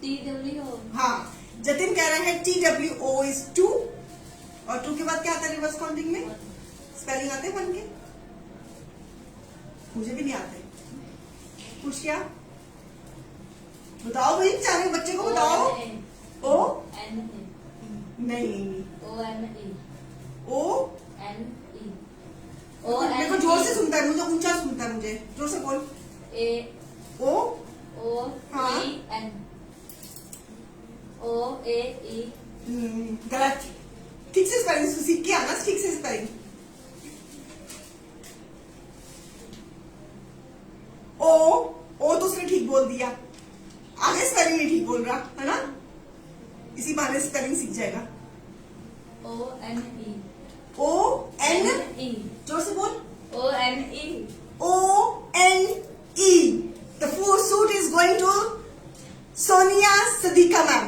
TWO।
हाँ, जतिन कह रहा है TWO is 2 और 2 के बाद क्या आता है रिवर्स काउंटिंग में? स्पेलिंग आते हैं 1 के? मुझे भी नहीं आते। पूछ क्या? बताओ भाई, चाहे बच्चे को बताओ। O नहीं, O मेरे को जोर से सुनता है, मुझे ऊंचा सुनता है, मुझे जोर से बोल। O हाँ गलत, ठीक से स्पेलिंग सीख के आना, ठीक से स्पेलिंग। ओ तो उसने ठीक बोल दिया, आगे स्पेलिंग नहीं ठीक बोल रहा है ना, इसी बहाने स्पेलिंग सीख जाएगा। O-N-E जोर से बोल। O-N-E The full suit is going to Sonia Sadiqa ma'am.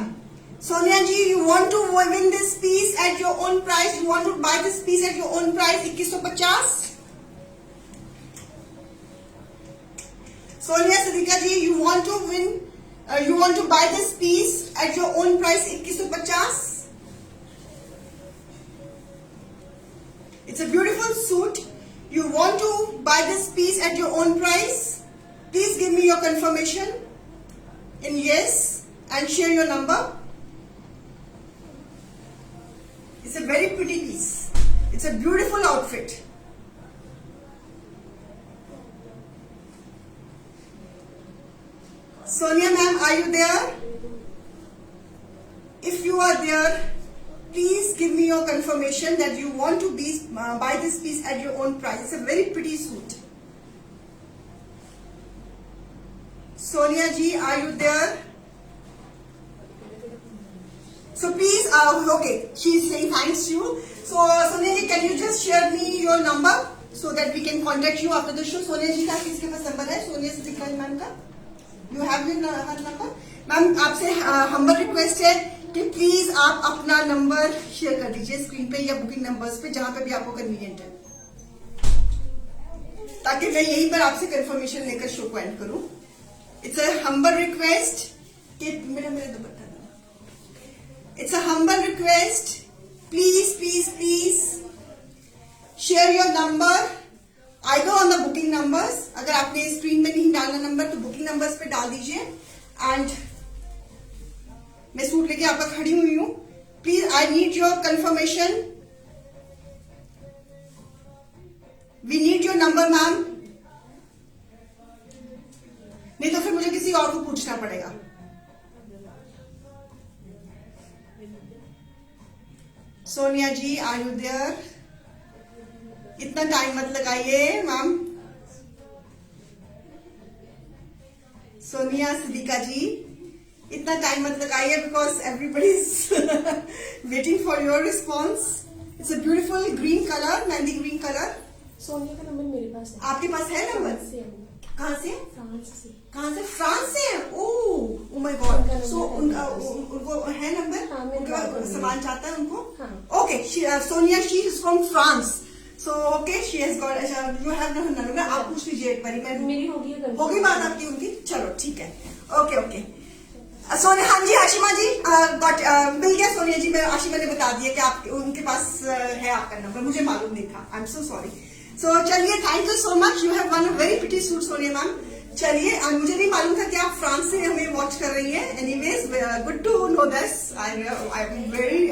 Sonia ji, you want to win this piece at your own price? You want to buy this piece at your own price? 2150. Sonia Sadiqa ji, you want to win? You want to buy this piece at your own price? 2150. It's a beautiful suit. You want to buy this piece at your own price? Please give me your confirmation in yes and share your number. It's a very pretty piece. It's a beautiful outfit. Sonia ma'am, are you there? If you are there, please give me your confirmation that you want to buy this piece at your own price. It's a very pretty suit. Sonia ji, are you there? So please, okay, she's saying thanks to you. So Sonia ji, can you just share me your number so that we can contact you after the show? Sonia ji का किसके पास number है? Sonia सदिका ma'am का? You have your number? Ma'am आपसे humble request है कि please आप अपना number share कर दीजिए स्क्रीन पे या बुकिंग नंबर्स पे, जहां पे भी आपको कन्वीनियंट है, ताकि मैं यहीं पर आपसे कंफर्मेशन लेकर शो को एंड करूं। इट्स अ हम्बल रिक्वेस्ट कि मेरा दुपट्टा दो। It's a humble request, please please please share your number either on the booking numbers. अगर आपने स्क्रीन में नहीं डालना नंबर तो बुकिंग नंबर्स पे डाल दीजिए। एंड मैं सूट लेके आपका खड़ी हुई हूं, please I need your confirmation. We need your number ma'am. नहीं तो फिर मुझे किसी और को पूछना पड़ेगा। Sonia ji are you there? इतना टाइम मत लगाइए मैम। सोनिया सिद्दीका जी इतना टाइम मत लगाइए because everybody is waiting for your response. It's a beautiful green colour, mehndi green colour.
Sonia का नंबर मेरे पास है।
आपके पास है नंबर?
फ्रांस से है।
कहाँ से?
फ्रांस से।
कहाँ से? फ्रांस से है। Oh my God. सो उनको है नंबर?
हाँ, मेरे
उनका
पास है।
सामान चाहता है उनको?
हाँ।
Okay Sonia she is from France. So okay she has got you have number. आप पूछ लीजिए एक बारी। मैं
मेरी होगी है confirm।
होगी बात आपकी उनकी? चलो ठीक है। ओके ओके सोनिया, हाँ जी आशिमा जी गॉट मिल गया सोनिया जी। मैं आशिमा ने बता दिया कि आप उनके पास है आपका नंबर, मुझे मालूम नहीं था। I am so sorry. So चलिए thank you so much. You have won a very pretty suit Sonia ma'am. चलिए मुझे नहीं मालूम था कि आप फ्रांस से हमें वॉच कर रही हैं। Anyways good to know this. I am very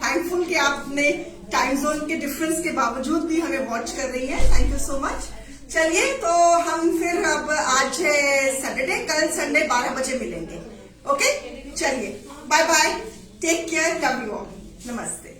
thankful कि आपने टाइम जोन के डिफरेंस के बावजूद भी हमें वॉच कर रही हैं। Thank you so much. चलिए तो हम फिर अब आज है सैटरडे, कल संडे 12 बजे मिलेंगे। ओके चलिए bye bye, take care, love you all, नमस्ते।